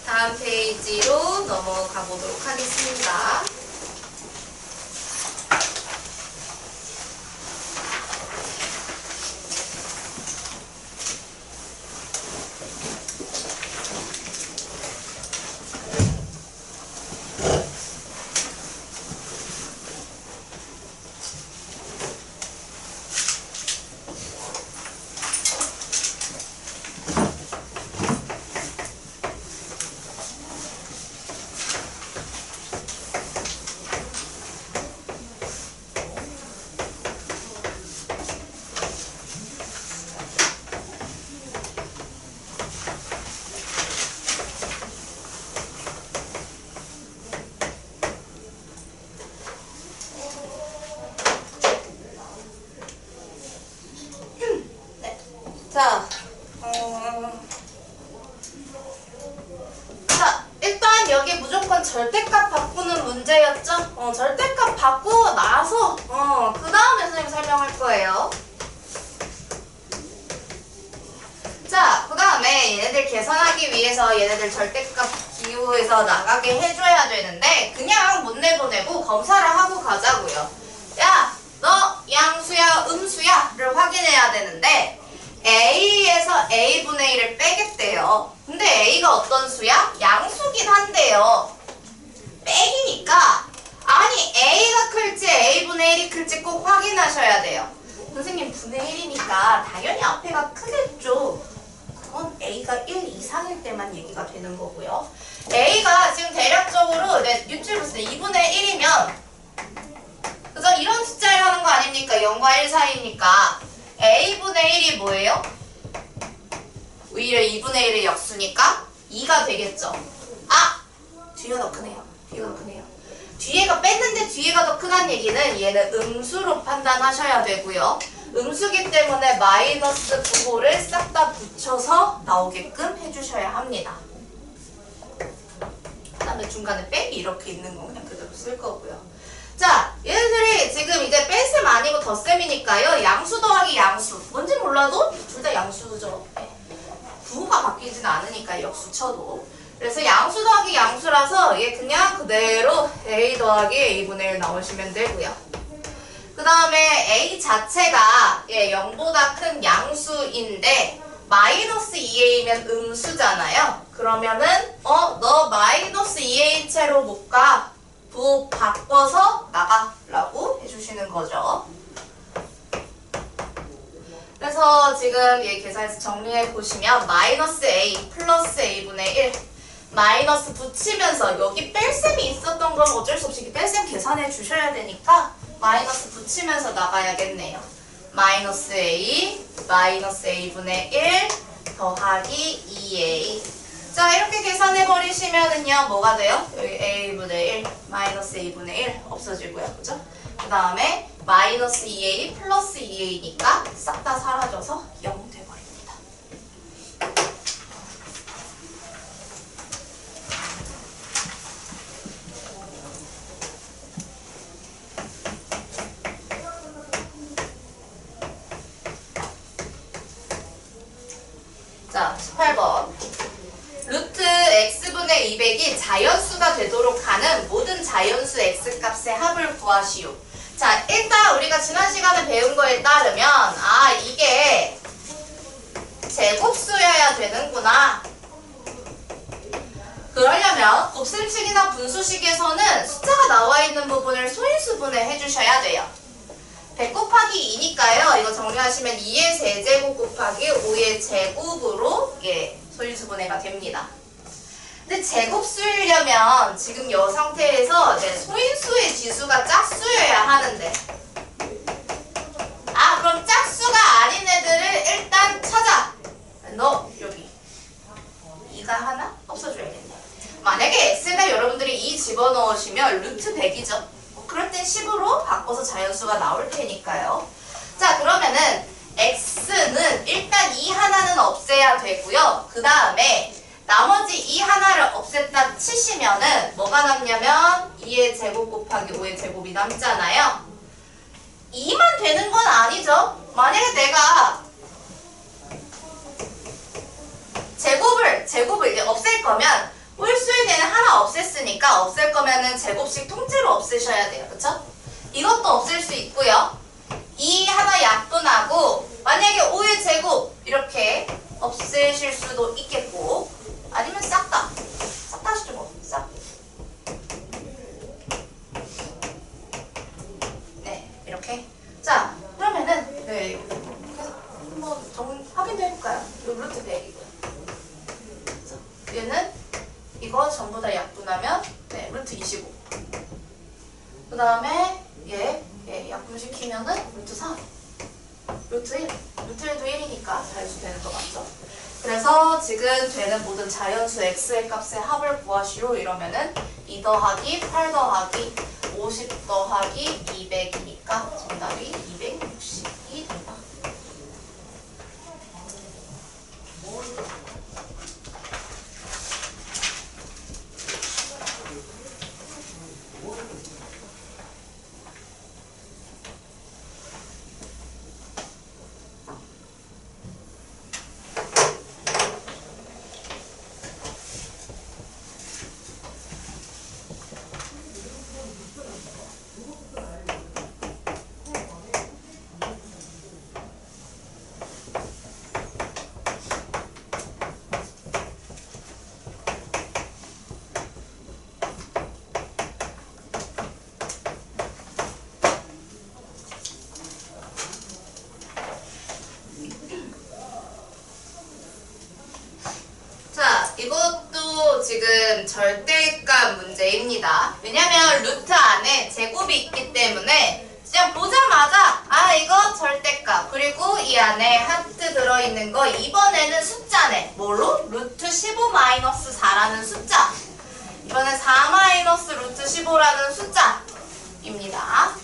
다음 페이지로 넘어가 보도록 하겠습니다. 자, 일단 여기 무조건 절대값 바꾸는 문제였죠? 절대값 바꾸고 나서 그 다음에 선생님 설명할 거예요. 자, 그 다음에 얘네들 계산하기 위해서 얘네들 절대값 기호에서 나가게 해줘야 되는데 그냥 못 내보내고 검사를 하고 가자고요. 야, 너 양수야 음수야 를 확인해야 되는데 A에서 A분의 1을 빼겠대요. 근데 A가 어떤 수야? 양수긴 한데요. 빼기니까 아니 A가 클지 A분의 1이 클지 꼭 확인하셔야 돼요. 선생님 분의 1이니까 당연히 앞에가 크겠죠. 그건 A가 1 이상일 때만 얘기가 되는 거고요. A가 지금 대략적으로 유출부스 2분의 1이면 그래서 이런 숫자를 하는 거 아닙니까? 0과 1 사이니까 A분의 1이 뭐예요? 오히려 2분의 1의 역수니까 2가 되겠죠. 아! 뒤가 더 크네요. 뒤가 더 크네요. 뒤에가 뺐는데 뒤에가 더 크다는 얘기는 얘는 음수로 판단하셔야 되고요. 음수기 때문에 마이너스 부호를 싹 다 붙여서 나오게끔 해주셔야 합니다. 그 다음에 중간에 빼기 이렇게 있는 거 그냥 그대로 쓸 거고요. 자, 얘네들이 지금 이제 뺄셈 아니고 덧셈이니까요. 양수 더하기 양수. 뭔지 몰라도 둘 다 양수죠. 네. 부호가 바뀌진 않으니까 역수 쳐도. 그래서 양수 더하기 양수라서 얘 그냥 그대로 A 더하기 A분의 1 나오시면 되고요. 그 다음에 A 자체가 0보다 큰 양수인데 마이너스 2A면 음수잖아요. 그러면은 너 마이너스 2A 부채로 못 가. 부 바꿔서 나가라고 해주시는 거죠. 그래서 지금 얘 계산해서 정리해 보시면 마이너스 a 플러스 a분의 1 마이너스 붙이면서 여기 뺄셈이 있었던 건 어쩔 수 없이 뺄셈 계산해 주셔야 되니까 마이너스 붙이면서 나가야겠네요. 마이너스 a분의 1 더하기 2a. 자, 이렇게 계산해 버리시면은요 뭐가 돼요? 여기 a분의 1 마이너스 a분의 1 없어지고요. 그죠? 그 다음에 마이너스 2a 플러스 2a니까 싹 다 사라져서 0 돼버립니다. 자, 18번. 루트 x분의 200이 자연수가 되도록 하는 모든 자연수 x값의 합을 구하시오. 자, 일단 우리가 지난 시간에 배운 거에 따르면 이게 제곱수여야 되는구나. 그러려면 곱셈식이나 분수식에서는 숫자가 나와 있는 부분을 소인수분해 해주셔야 돼요. 100 곱하기 2니까요. 이거 정리하시면 2의 세제곱 곱하기 5의 제곱으로 소인수분해가 됩니다. 근데 제곱수이려면 지금 이 상태에서 소인수의 지수가 짝수여야 하는데 그럼 짝수가 아닌 애들을 일단 찾아. 너 여기 2가 하나 없어줘야겠네. 만약에 x에다 여러분들이 2 집어넣으시면 루트 100이죠. 그럴 땐 10으로 바꿔서 자연수가 나올 테니까요. 자, 그러면은 x는 일단 2 하나는 없애야 되고요. 그 다음에 나머지 2 하나를 없앴다 치시면은 뭐가 남냐면 2의 제곱 곱하기 5의 제곱이 남잖아요. 2만 되는 건 아니죠. 만약에 내가 제곱을 이제 없앨 거면 홀수에 대는 하나 없앴으니까 없앨 거면은 제곱식 통째로 없애셔야 돼요. 그쵸? 이것도 없앨 수 있고요. 2 하나 약분하고 만약에 5의 제곱 이렇게 없애실 수도 있겠고 아니면 싹 다 하시죠 뭐. 싹. 네, 이렇게. 자, 그러면은 그래서 한번 확인도 해볼까요? 이 루트 100이고요. 얘는 이거 전부 다 약분하면 루트 25. 그 다음에 얘 약분시키면은 루트 3. 루트 1. 루트 1도 1이니까 자연수 되는 거 맞죠? 그래서 지금 되는 모든 자연수 x의 값의 합을 구하시오 이러면은 2 더하기 8 더하기 50 더하기 200이니까 정답이 260이 된다. 이것도 지금 절대값 문제입니다. 왜냐면 루트 안에 제곱이 있기 때문에 그냥 보자마자 이거 절대값 그리고 이 안에 하트 들어있는 거 이번에는 숫자네. 뭘로? 루트 15-4라는 숫자. 이번엔 4- 루트 15라는 숫자입니다.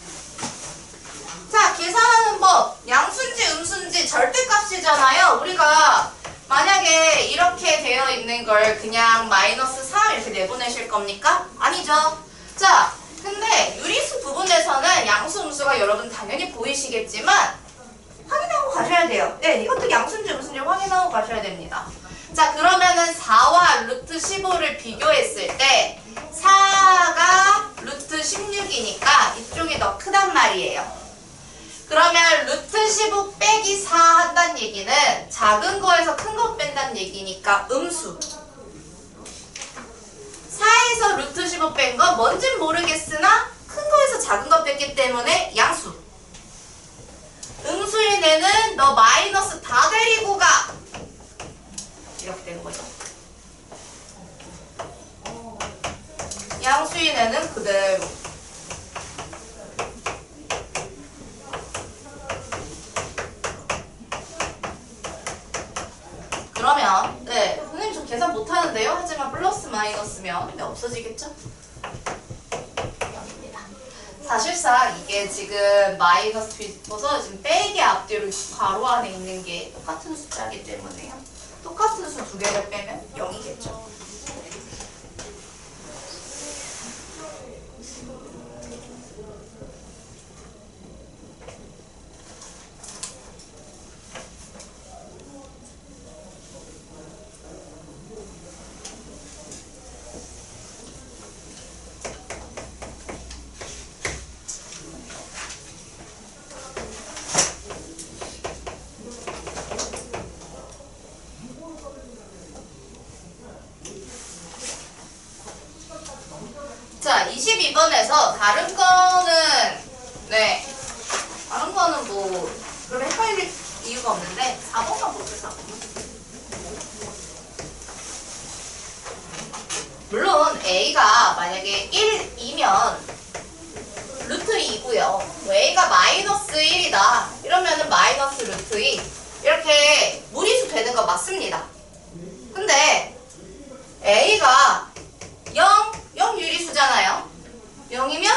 자, 계산하는 법. 양수인지 음수인지 절대값이잖아요. 우리가 만약에 이렇게 되어 있는 걸 그냥 -3 이렇게 내보내실 겁니까? 아니죠. 자, 근데 유리수 부분에서는 양수, 음수가 여러분 당연히 보이시겠지만 확인하고 가셔야 돼요. 네, 이것도 양수인지 음수인지 확인하고 가셔야 됩니다. 자, 그러면은 4와 루트 15를 비교했을 때 4가 루트 16이니까 이쪽이 더 크단 말이에요. 그러면 루트 15 빼기 4 한다는 얘기는 작은 거에서 큰 거 뺀다는 얘기니까 음수. 4에서 거에서 루트 15 뺀 거 뭔진 모르겠으나 큰 거에서 작은 거 뺐기 때문에 양수. 음수인 애는 너 마이너스 다 데리고 가. 이렇게 되는 거죠. 양수인 애는 그대로. 그러면 네, 선생님 저 계산 못하는데요? 하지만 플러스 마이너스면 네, 없어지겠죠? 아닙니다. 사실상 이게 지금 마이너스 뒤집어서 지금 빼기 앞뒤로 괄호 안에 있는 게 똑같은 숫자이기 때문에요. 똑같은 수 두 개를 빼면 0이겠죠. 자, 22번에서 다른 거는 네, 다른 거는 뭐 그럼 헷갈릴 이유가 없는데 4번만 볼게요. 4번만. 물론 A가 만약에 1이면 루트 2고요. A가 마이너스 1이다. 이러면은 마이너스 루트 2 이렇게 무리수 되는 거 맞습니다. 근데 A가 0 유리수잖아요. 0이면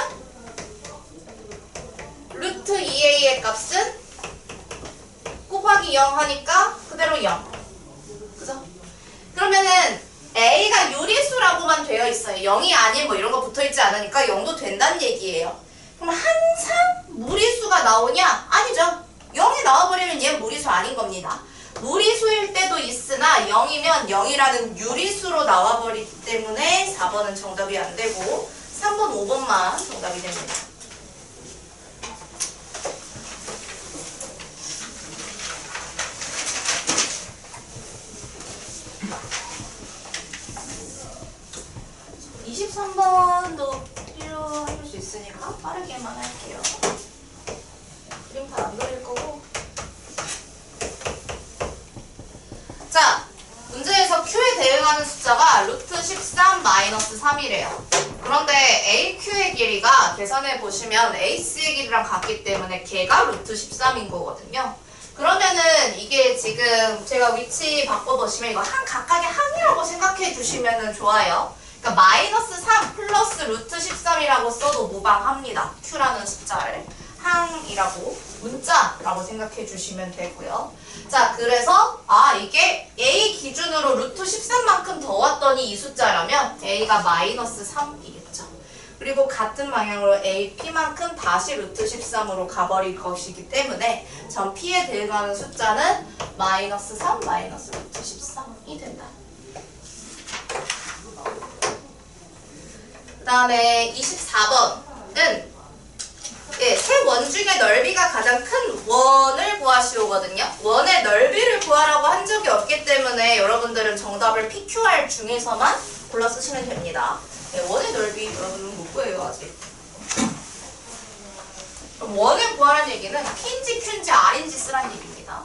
루트 2a의 값은 곱하기 0 하니까 그대로 0. 그죠? 그러면은 a가 유리수라고만 되어 있어요. 0이 아닌 뭐 이런 거 붙어 있지 않으니까 0도 된다는 얘기예요. 그럼 항상 무리수가 나오냐? 아니죠. 0이 나와버리면 얘는 무리수 아닌 겁니다. 무리수일 때도 있으나 0이면 0이라는 유리수로 나와버리기 때문에 4번은 정답이 안 되고 3번, 5번만 정답이 됩니다. (23번도) 필요할 수 있으니까 빠르게만 할게요. 그림판 안 그릴 거고. 자, 문제에서 Q에 대응하는 숫자가 루트 13 마이너스 3이래요. 그런데 AQ의 길이가 계산해 보시면 AC의 길이랑 같기 때문에 걔가 루트 13인 거거든요. 그러면은 이게 지금 제가 위치 바꿔보시면 이거 한 각각의 항이라고 생각해 주시면 좋아요. 그러니까 마이너스 3 플러스 루트 13이라고 써도 무방합니다. Q라는 숫자를 항이라고 문자라고 생각해 주시면 되고요. 자, 그래서 이게 A 기준으로 루트 13만큼 더 왔더니 이 숫자라면 A가 마이너스 3이겠죠. 그리고 같은 방향으로 AP만큼 다시 루트 13으로 가버릴 것이기 때문에 전 P에 대응하는 숫자는 마이너스 3 마이너스 루트 13이 된다. 그 다음에 24번은 세 원 중에 넓이가 가장 큰 원을 구하시오거든요. 원의 넓이를 구하라고 한 적이 없기 때문에 여러분들은 정답을 PQR 중에서만 골라 쓰시면 됩니다. 원의 넓이 여러분은 못 구해요 아직. 원을 구하라는 얘기는 P인지 Q인지 R인지 쓰라는 얘기입니다.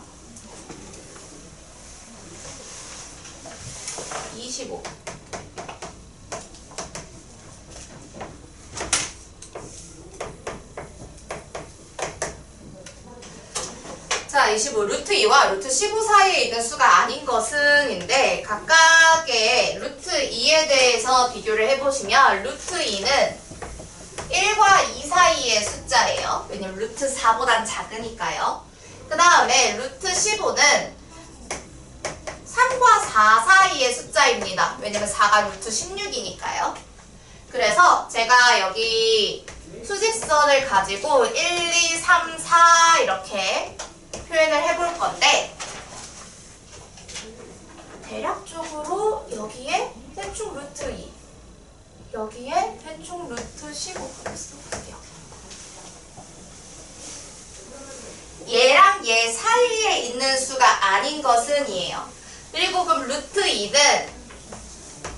25. 자, 25 루트 2와 루트 15 사이에 있는 수가 아닌 것은 인데 각각의 루트 2에 대해서 비교를 해보시면 루트 2는 1과 2 사이의 숫자예요. 왜냐면 루트 4보단 작으니까요. 그 다음에 루트 15는 3과 4 사이의 숫자입니다. 왜냐면 4가 루트 16이니까요. 그래서 제가 여기 수직선을 가지고 1, 2, 3, 4 이렇게 표현을 해볼 건데 대략적으로 여기에 대충 루트 2 여기에 대충 루트 15 써볼게요. 얘랑 얘 사이에 있는 수가 아닌 것은 이에요. 그리고 그럼 루트 2는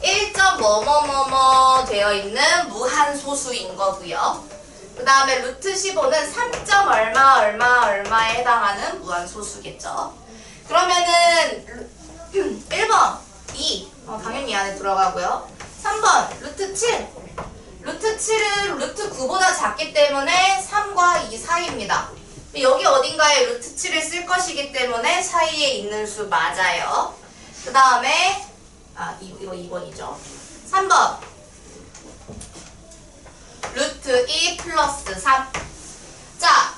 1점 뭐뭐뭐뭐 되어 있는 무한소수인 거고요. 그 다음에 루트 15는 3점 얼마 얼마 얼마에 해당하는 무한소수겠죠. 그러면은 1번 2 당연히 이 안에 들어가고요. 3번 루트 7 루트 7은 루트 9보다 작기 때문에 3과 2 사이입니다. 여기 어딘가에 루트 7을 쓸 것이기 때문에 사이에 있는 수 맞아요. 그 다음에 이거 2번이죠. 3번 루트 2 플러스 3. 자,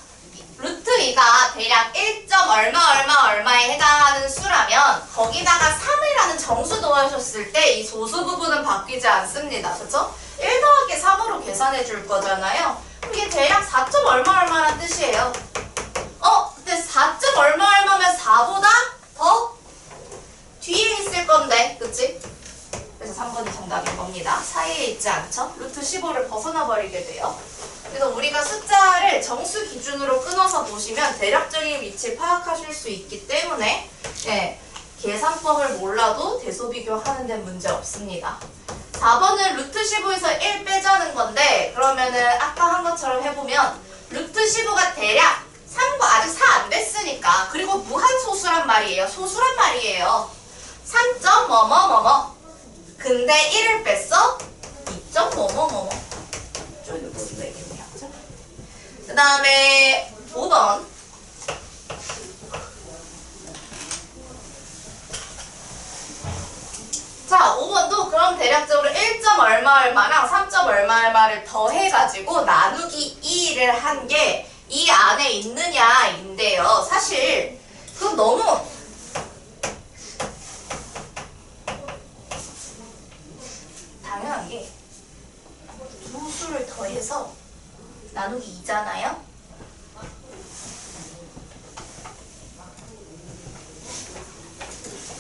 루트 2가 대략 1점 얼마 얼마 얼마에 해당하는 수라면 거기다가 3이라는 정수 넣으셨을 때 이 소수 부분은 바뀌지 않습니다. 그렇죠? 1 더하기 3으로 계산해 줄 거잖아요. 그럼 이게 대략 4점 얼마 얼마란 뜻이에요. 근데 4점 얼마 얼마면 4보다 더 뒤에 있을 건데, 그치? 그래서 3번이 정답인 겁니다. 사이에 있지 않죠? 루트 15를 벗어나 버리게 돼요. 그래서 우리가 숫자를 정수 기준으로 끊어서 보시면 대략적인 위치 파악하실 수 있기 때문에 계산법을 몰라도 대소비교하는 데 문제 없습니다. 4번은 루트 15에서 1 빼자는 건데 그러면은 아까 한 것처럼 해보면 루트 15가 대략 3과 아직 4 안 됐으니까 그리고 무한소수란 말이에요. 소수란 말이에요. 3점 뭐뭐뭐뭐 근데 1을 뺐어? 2점 뭐뭐뭐뭐 저기로 되겠네요. 그 다음에 5번 자 5번도 그럼 대략적으로 1점 얼마 얼마랑 3점 얼마 얼마를 더해가지고 나누기 2를 한 게 이 안에 있느냐인데요. 사실 그건 너무 당연한 게 두 수를 더해서 나누기 2잖아요.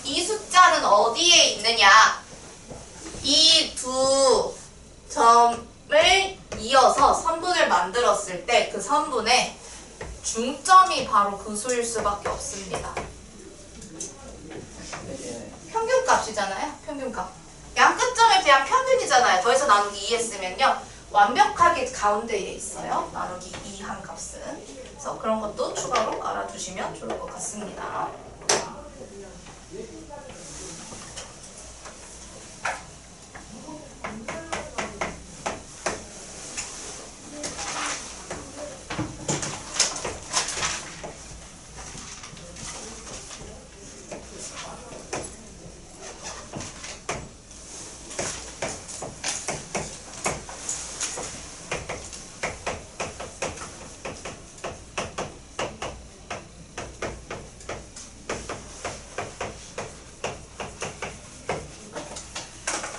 이 숫자는 어디에 있느냐? 이 두 점을 이어서 선분을 만들었을 때 그 선분의 중점이 바로 그 수일 수밖에 없습니다. 평균값이잖아요. 평균값. 양 끝점에 대한 평균이잖아요. 더해서 나누기 2 했으면요. 완벽하게 가운데에 있어요. 나누기 2 한 값은. 그래서 그런 것도 추가로 알아두시면 좋을 것 같습니다.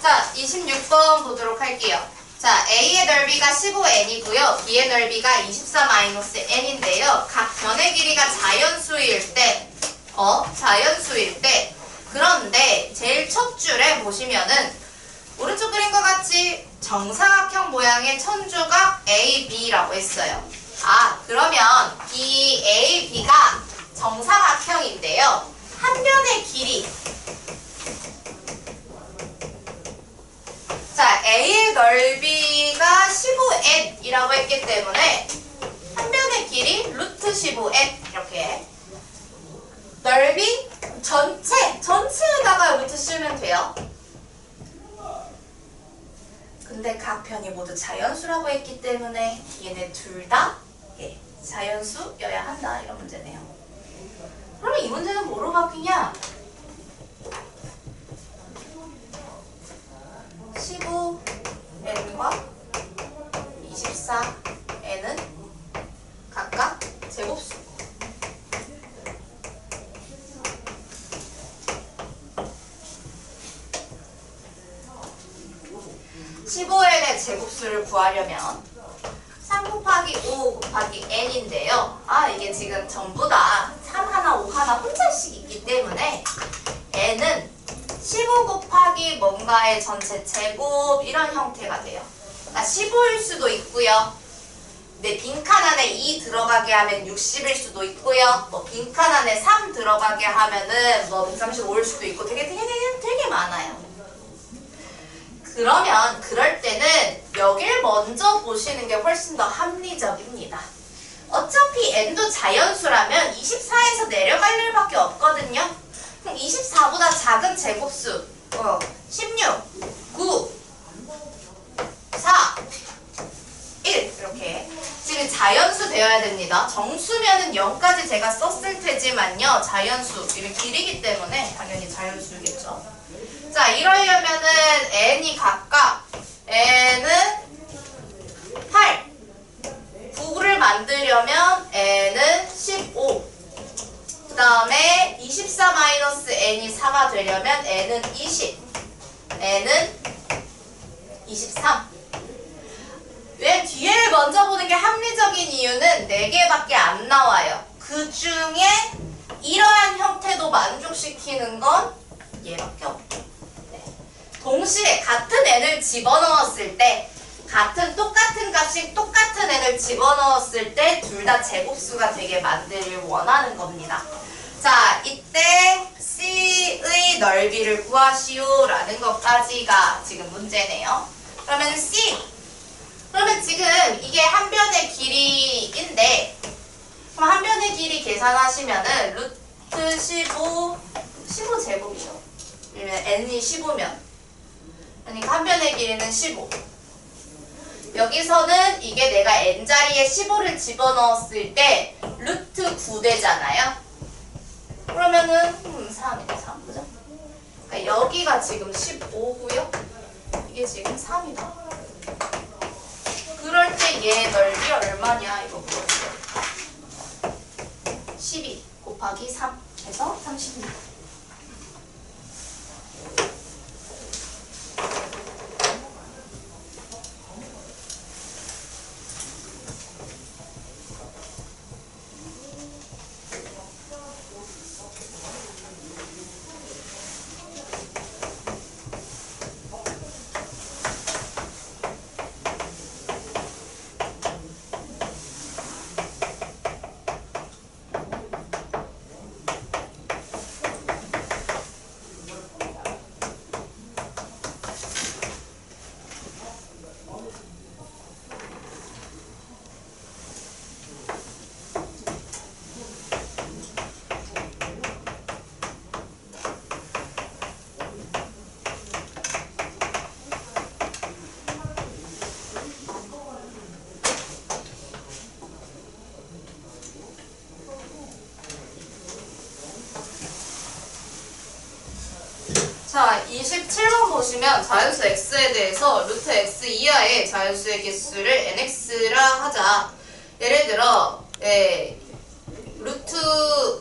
자, 26번 보도록 할게요. 자, A의 넓이가 15n이고요. B의 넓이가 24-n인데요. 각 변의 길이가 자연수일 때, 자연수일 때, 그런데 제일 첫 줄에 보시면은 오른쪽 그림과 같이 정사각형 모양의 천조각 AB라고 했어요. 그러면 이 AB가 정사각형인데요. 한 변의 길이 자, A의 넓이가 15n이라고 했기 때문에 한 변의 길이 루트 15n 이렇게 넓이 전체에다가 루트 쓰면 돼요. 근데 각 변이 모두 자연수라고 했기 때문에 얘네 둘 다 자연수여야 한다 이런 문제네요. 그러면 이 문제는 뭐로 바뀌냐? 15n과 24n은 각각 제곱수. (15n의) 제곱수를 구하려면 3 곱하기 5 곱하기 n인데요. 이게 지금 전부 다 3 하나 5 하나 혼자씩 있기 때문에 n은 15 곱하기 뭔가의 전체 제곱 이런 형태가 돼요. 15일 수도 있고요. 근데 빈칸 안에 2 들어가게 하면 60일 수도 있고요. 빈칸 안에 3 들어가게 하면은 135일 수도 있고 되게 많아요. 그러면 그럴 때는 여길 먼저 보시는 게 훨씬 더 합리적입니다. 어차피 n도 자연수라면 24에서 내려갈 일밖에 없거든요. 그럼 24보다 작은 제곱수 16, 9, 4, 1 이렇게 지금 자연수 되어야 됩니다. 정수면은 0까지 제가 썼을 테지만요. 자연수 이렇게 길이기 때문에 당연히 자연수겠죠. 자, 이러려면은 n이 각각 n은 8 9를 만들려면 n은 15 그 다음에 24-n이 4가 되려면 n은 20 n은 23 왜 뒤에를 먼저 보는 게 합리적인 이유는 4개밖에 안 나와요. 그 중에 이러한 형태도 만족시키는 건 얘밖에 없죠. 네. 동시에 같은 n을 집어넣었을 때 똑같은 값이 똑같은 n을 집어넣었을 때 둘 다 제곱수가 되게 만들길 원하는 겁니다. 자, 이때 C의 넓이를 구하시오 라는 것까지가 지금 문제네요. 그러면 C 그러면 지금 이게 한 변의 길이인데 그럼 한 변의 길이 계산하시면은 루트 15 제곱이죠. n이 15면 그러니까 한 변의 길이는 15 여기서는 이게 내가 n자리에 15를 집어넣었을 때 루트 9 되잖아요. 그러면은 3이네 3 그죠? 그러니까 여기가 지금 15고요. 이게 지금 3이다. 그럴 때 얘 넓이 얼마냐 이거 물어보세요. 12 곱하기 3 해서 36. 자, 27번 보시면 자연수 x에 대해서 루트 x 이하의 자연수의 개수를 nx라 하자. 예를 들어 루트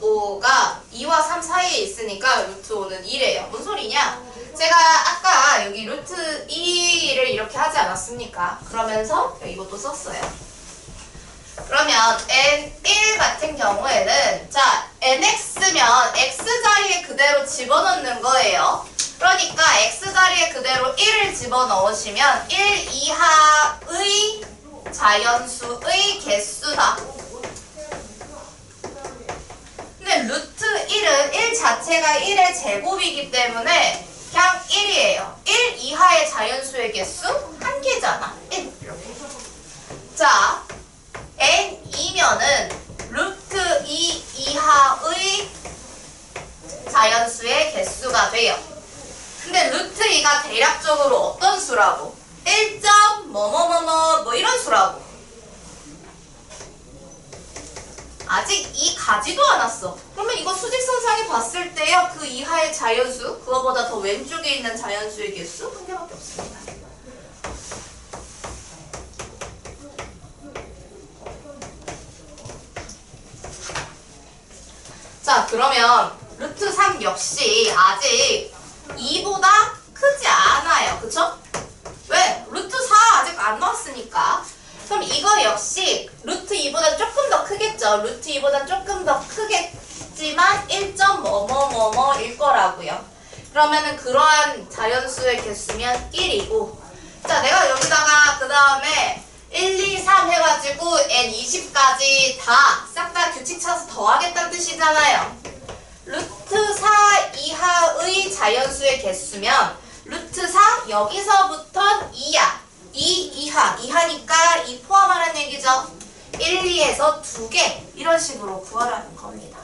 5가 2와 3 사이에 있으니까 루트 5는 1이에요. 뭔 소리냐? 제가 아까 여기 루트 2를 이렇게 하지 않았습니까? 그러면서 이것도 썼어요. 그러면 n1 같은 경우에는 자 nx면 x자리에 그대로 집어넣는 거예요. 그러니까 x자리에 그대로 1을 집어넣으시면 1 이하의 자연수의 개수다. 근데 루트 1은 1 자체가 1의 제곱이기 때문에 그냥 1이에요. 1 이하의 자연수의 개수 1개잖아. 1 이렇게. 자 n2면은 루트 2 이하의 자연수의 개수가 돼요. 근데 루트 2가 대략적으로 어떤 수라고? 1점 뭐뭐뭐뭐 이런 수라고. 아직 2 가지도 않았어. 그러면 이거 수직선상에 봤을 때요. 그 이하의 자연수, 그거보다 더 왼쪽에 있는 자연수의 개수 1개밖에 없습니다. 자, 그러면 루트 3 역시 아직 2보다 크지 않아요. 그쵸? 왜? 루트 4 아직 안 나왔으니까. 그럼 이거 역시 루트 2보다 조금 더 크겠죠. 루트 2보다 조금 더 크겠지만 1점 뭐뭐뭐뭐일 거라고요. 그러면은 그러한 자연수의 개수면 1이고 자, 내가 여기다가 그 다음에 1, 2, 3 해가지고 n20까지 다 싹 다 규칙 찾아서 더하겠다는 뜻이잖아요. 루트 4 이하의 자연수의 개수면 루트 3 여기서부턴 2야. 2 이하. 이하니까 2 포함하라는 얘기죠. 1, 2에서 2개 이런 식으로 구하라는 겁니다.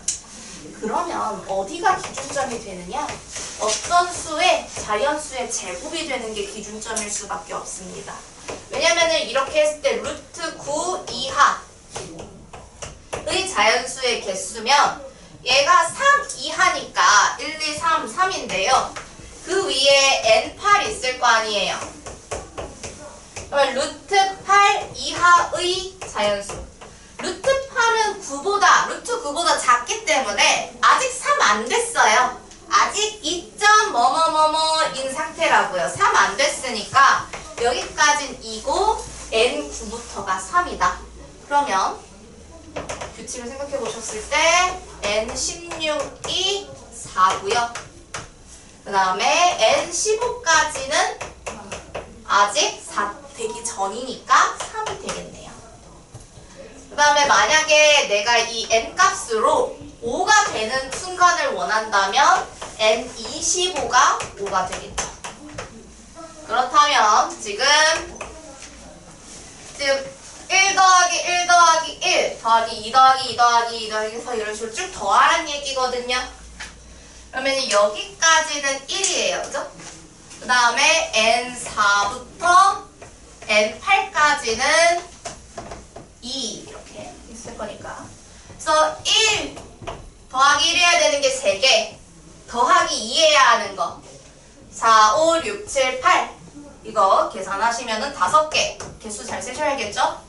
그러면 어디가 기준점이 되느냐? 어떤 수의 자연수의 제곱이 되는 게 기준점일 수밖에 없습니다. 왜냐면은 이렇게 했을 때 루트 9 이하의 자연수의 개수면 얘가 3 이하니까 1, 2, 3, 3인데요. 그 위에 n8 있을 거 아니에요. 그러면 루트 8 이하의 자연수. 루트 8은 9보다, 루트 9보다 작기 때문에 아직 3 안 됐어요. 아직 2점 뭐뭐뭐뭐인 상태라고요. 3 안 됐으니까 여기까진 2고 n9부터가 3이다. 그러면 규칙을 생각해 보셨을 때 n16이 4고요. 그 다음에 n15까지는 아직 4 되기 전이니까 3이 되겠네요. 그 다음에 만약에 내가 이 n값으로 5가 되는 순간을 원한다면 n25가 5가 되겠죠. 그렇다면 지금 1 더하기 1 더하기 1 더하기 2 더하기 2 더하기 2 더하기 해서 이런 식으로 쭉 더하라는 얘기거든요. 그러면 여기까지는 1이에요. 그죠? 그 다음에 n4부터 n8까지는 2 이렇게 있을 거니까. 그래서 1 더하기 1 해야 되는 게 3개, 더하기 2 해야 하는 거 4, 5, 6, 7, 8 이거 계산하시면은 5개 개수 잘 쓰셔야겠죠?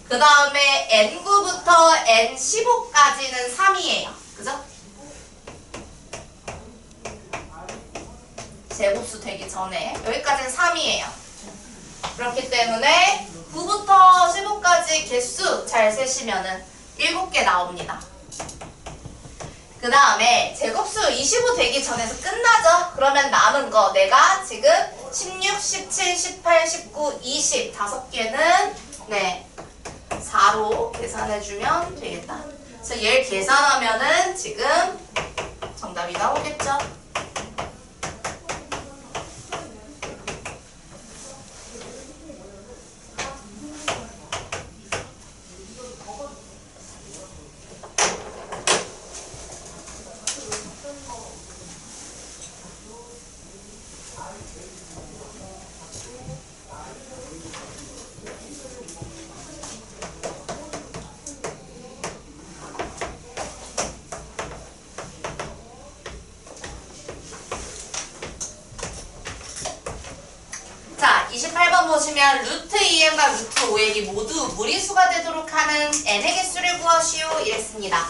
그 다음에 n9부터 n15까지는 3이에요. 그죠? 제곱수 되기 전에 여기까지는 3이에요. 그렇기 때문에 9부터 15까지 개수 잘 세시면은 7개 나옵니다. 그 다음에 제곱수 25 되기 전에서 끝나죠? 그러면 남은 거 내가 지금 16, 17, 18, 19, 20 5개는 네 4로 계산해주면 되겠다. 그래서 얘를 계산하면은 지금 정답이 나오겠죠? 자, 28번 보시면 루트 2n과 루트 5n이 모두 무리수가 되도록 하는 n의 개수를 구하시오 이랬습니다.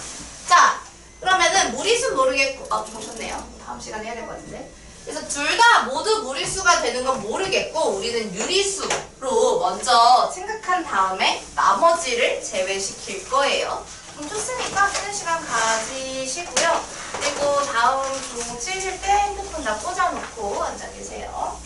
자, 그러면은 무리수 모르겠고 좀 오셨네요. 다음 시간에 해야 될 것 같은데. 그래서 둘 다 모두 무리수가 되는 건 모르겠고 우리는 유리수로 먼저 생각한 다음에 나머지를 제외시킬 거예요. 좋으니까 쉬는 시간 가지시고요. 그리고 다음 중 치실 때 핸드폰 다 꽂아놓고 앉아 계세요.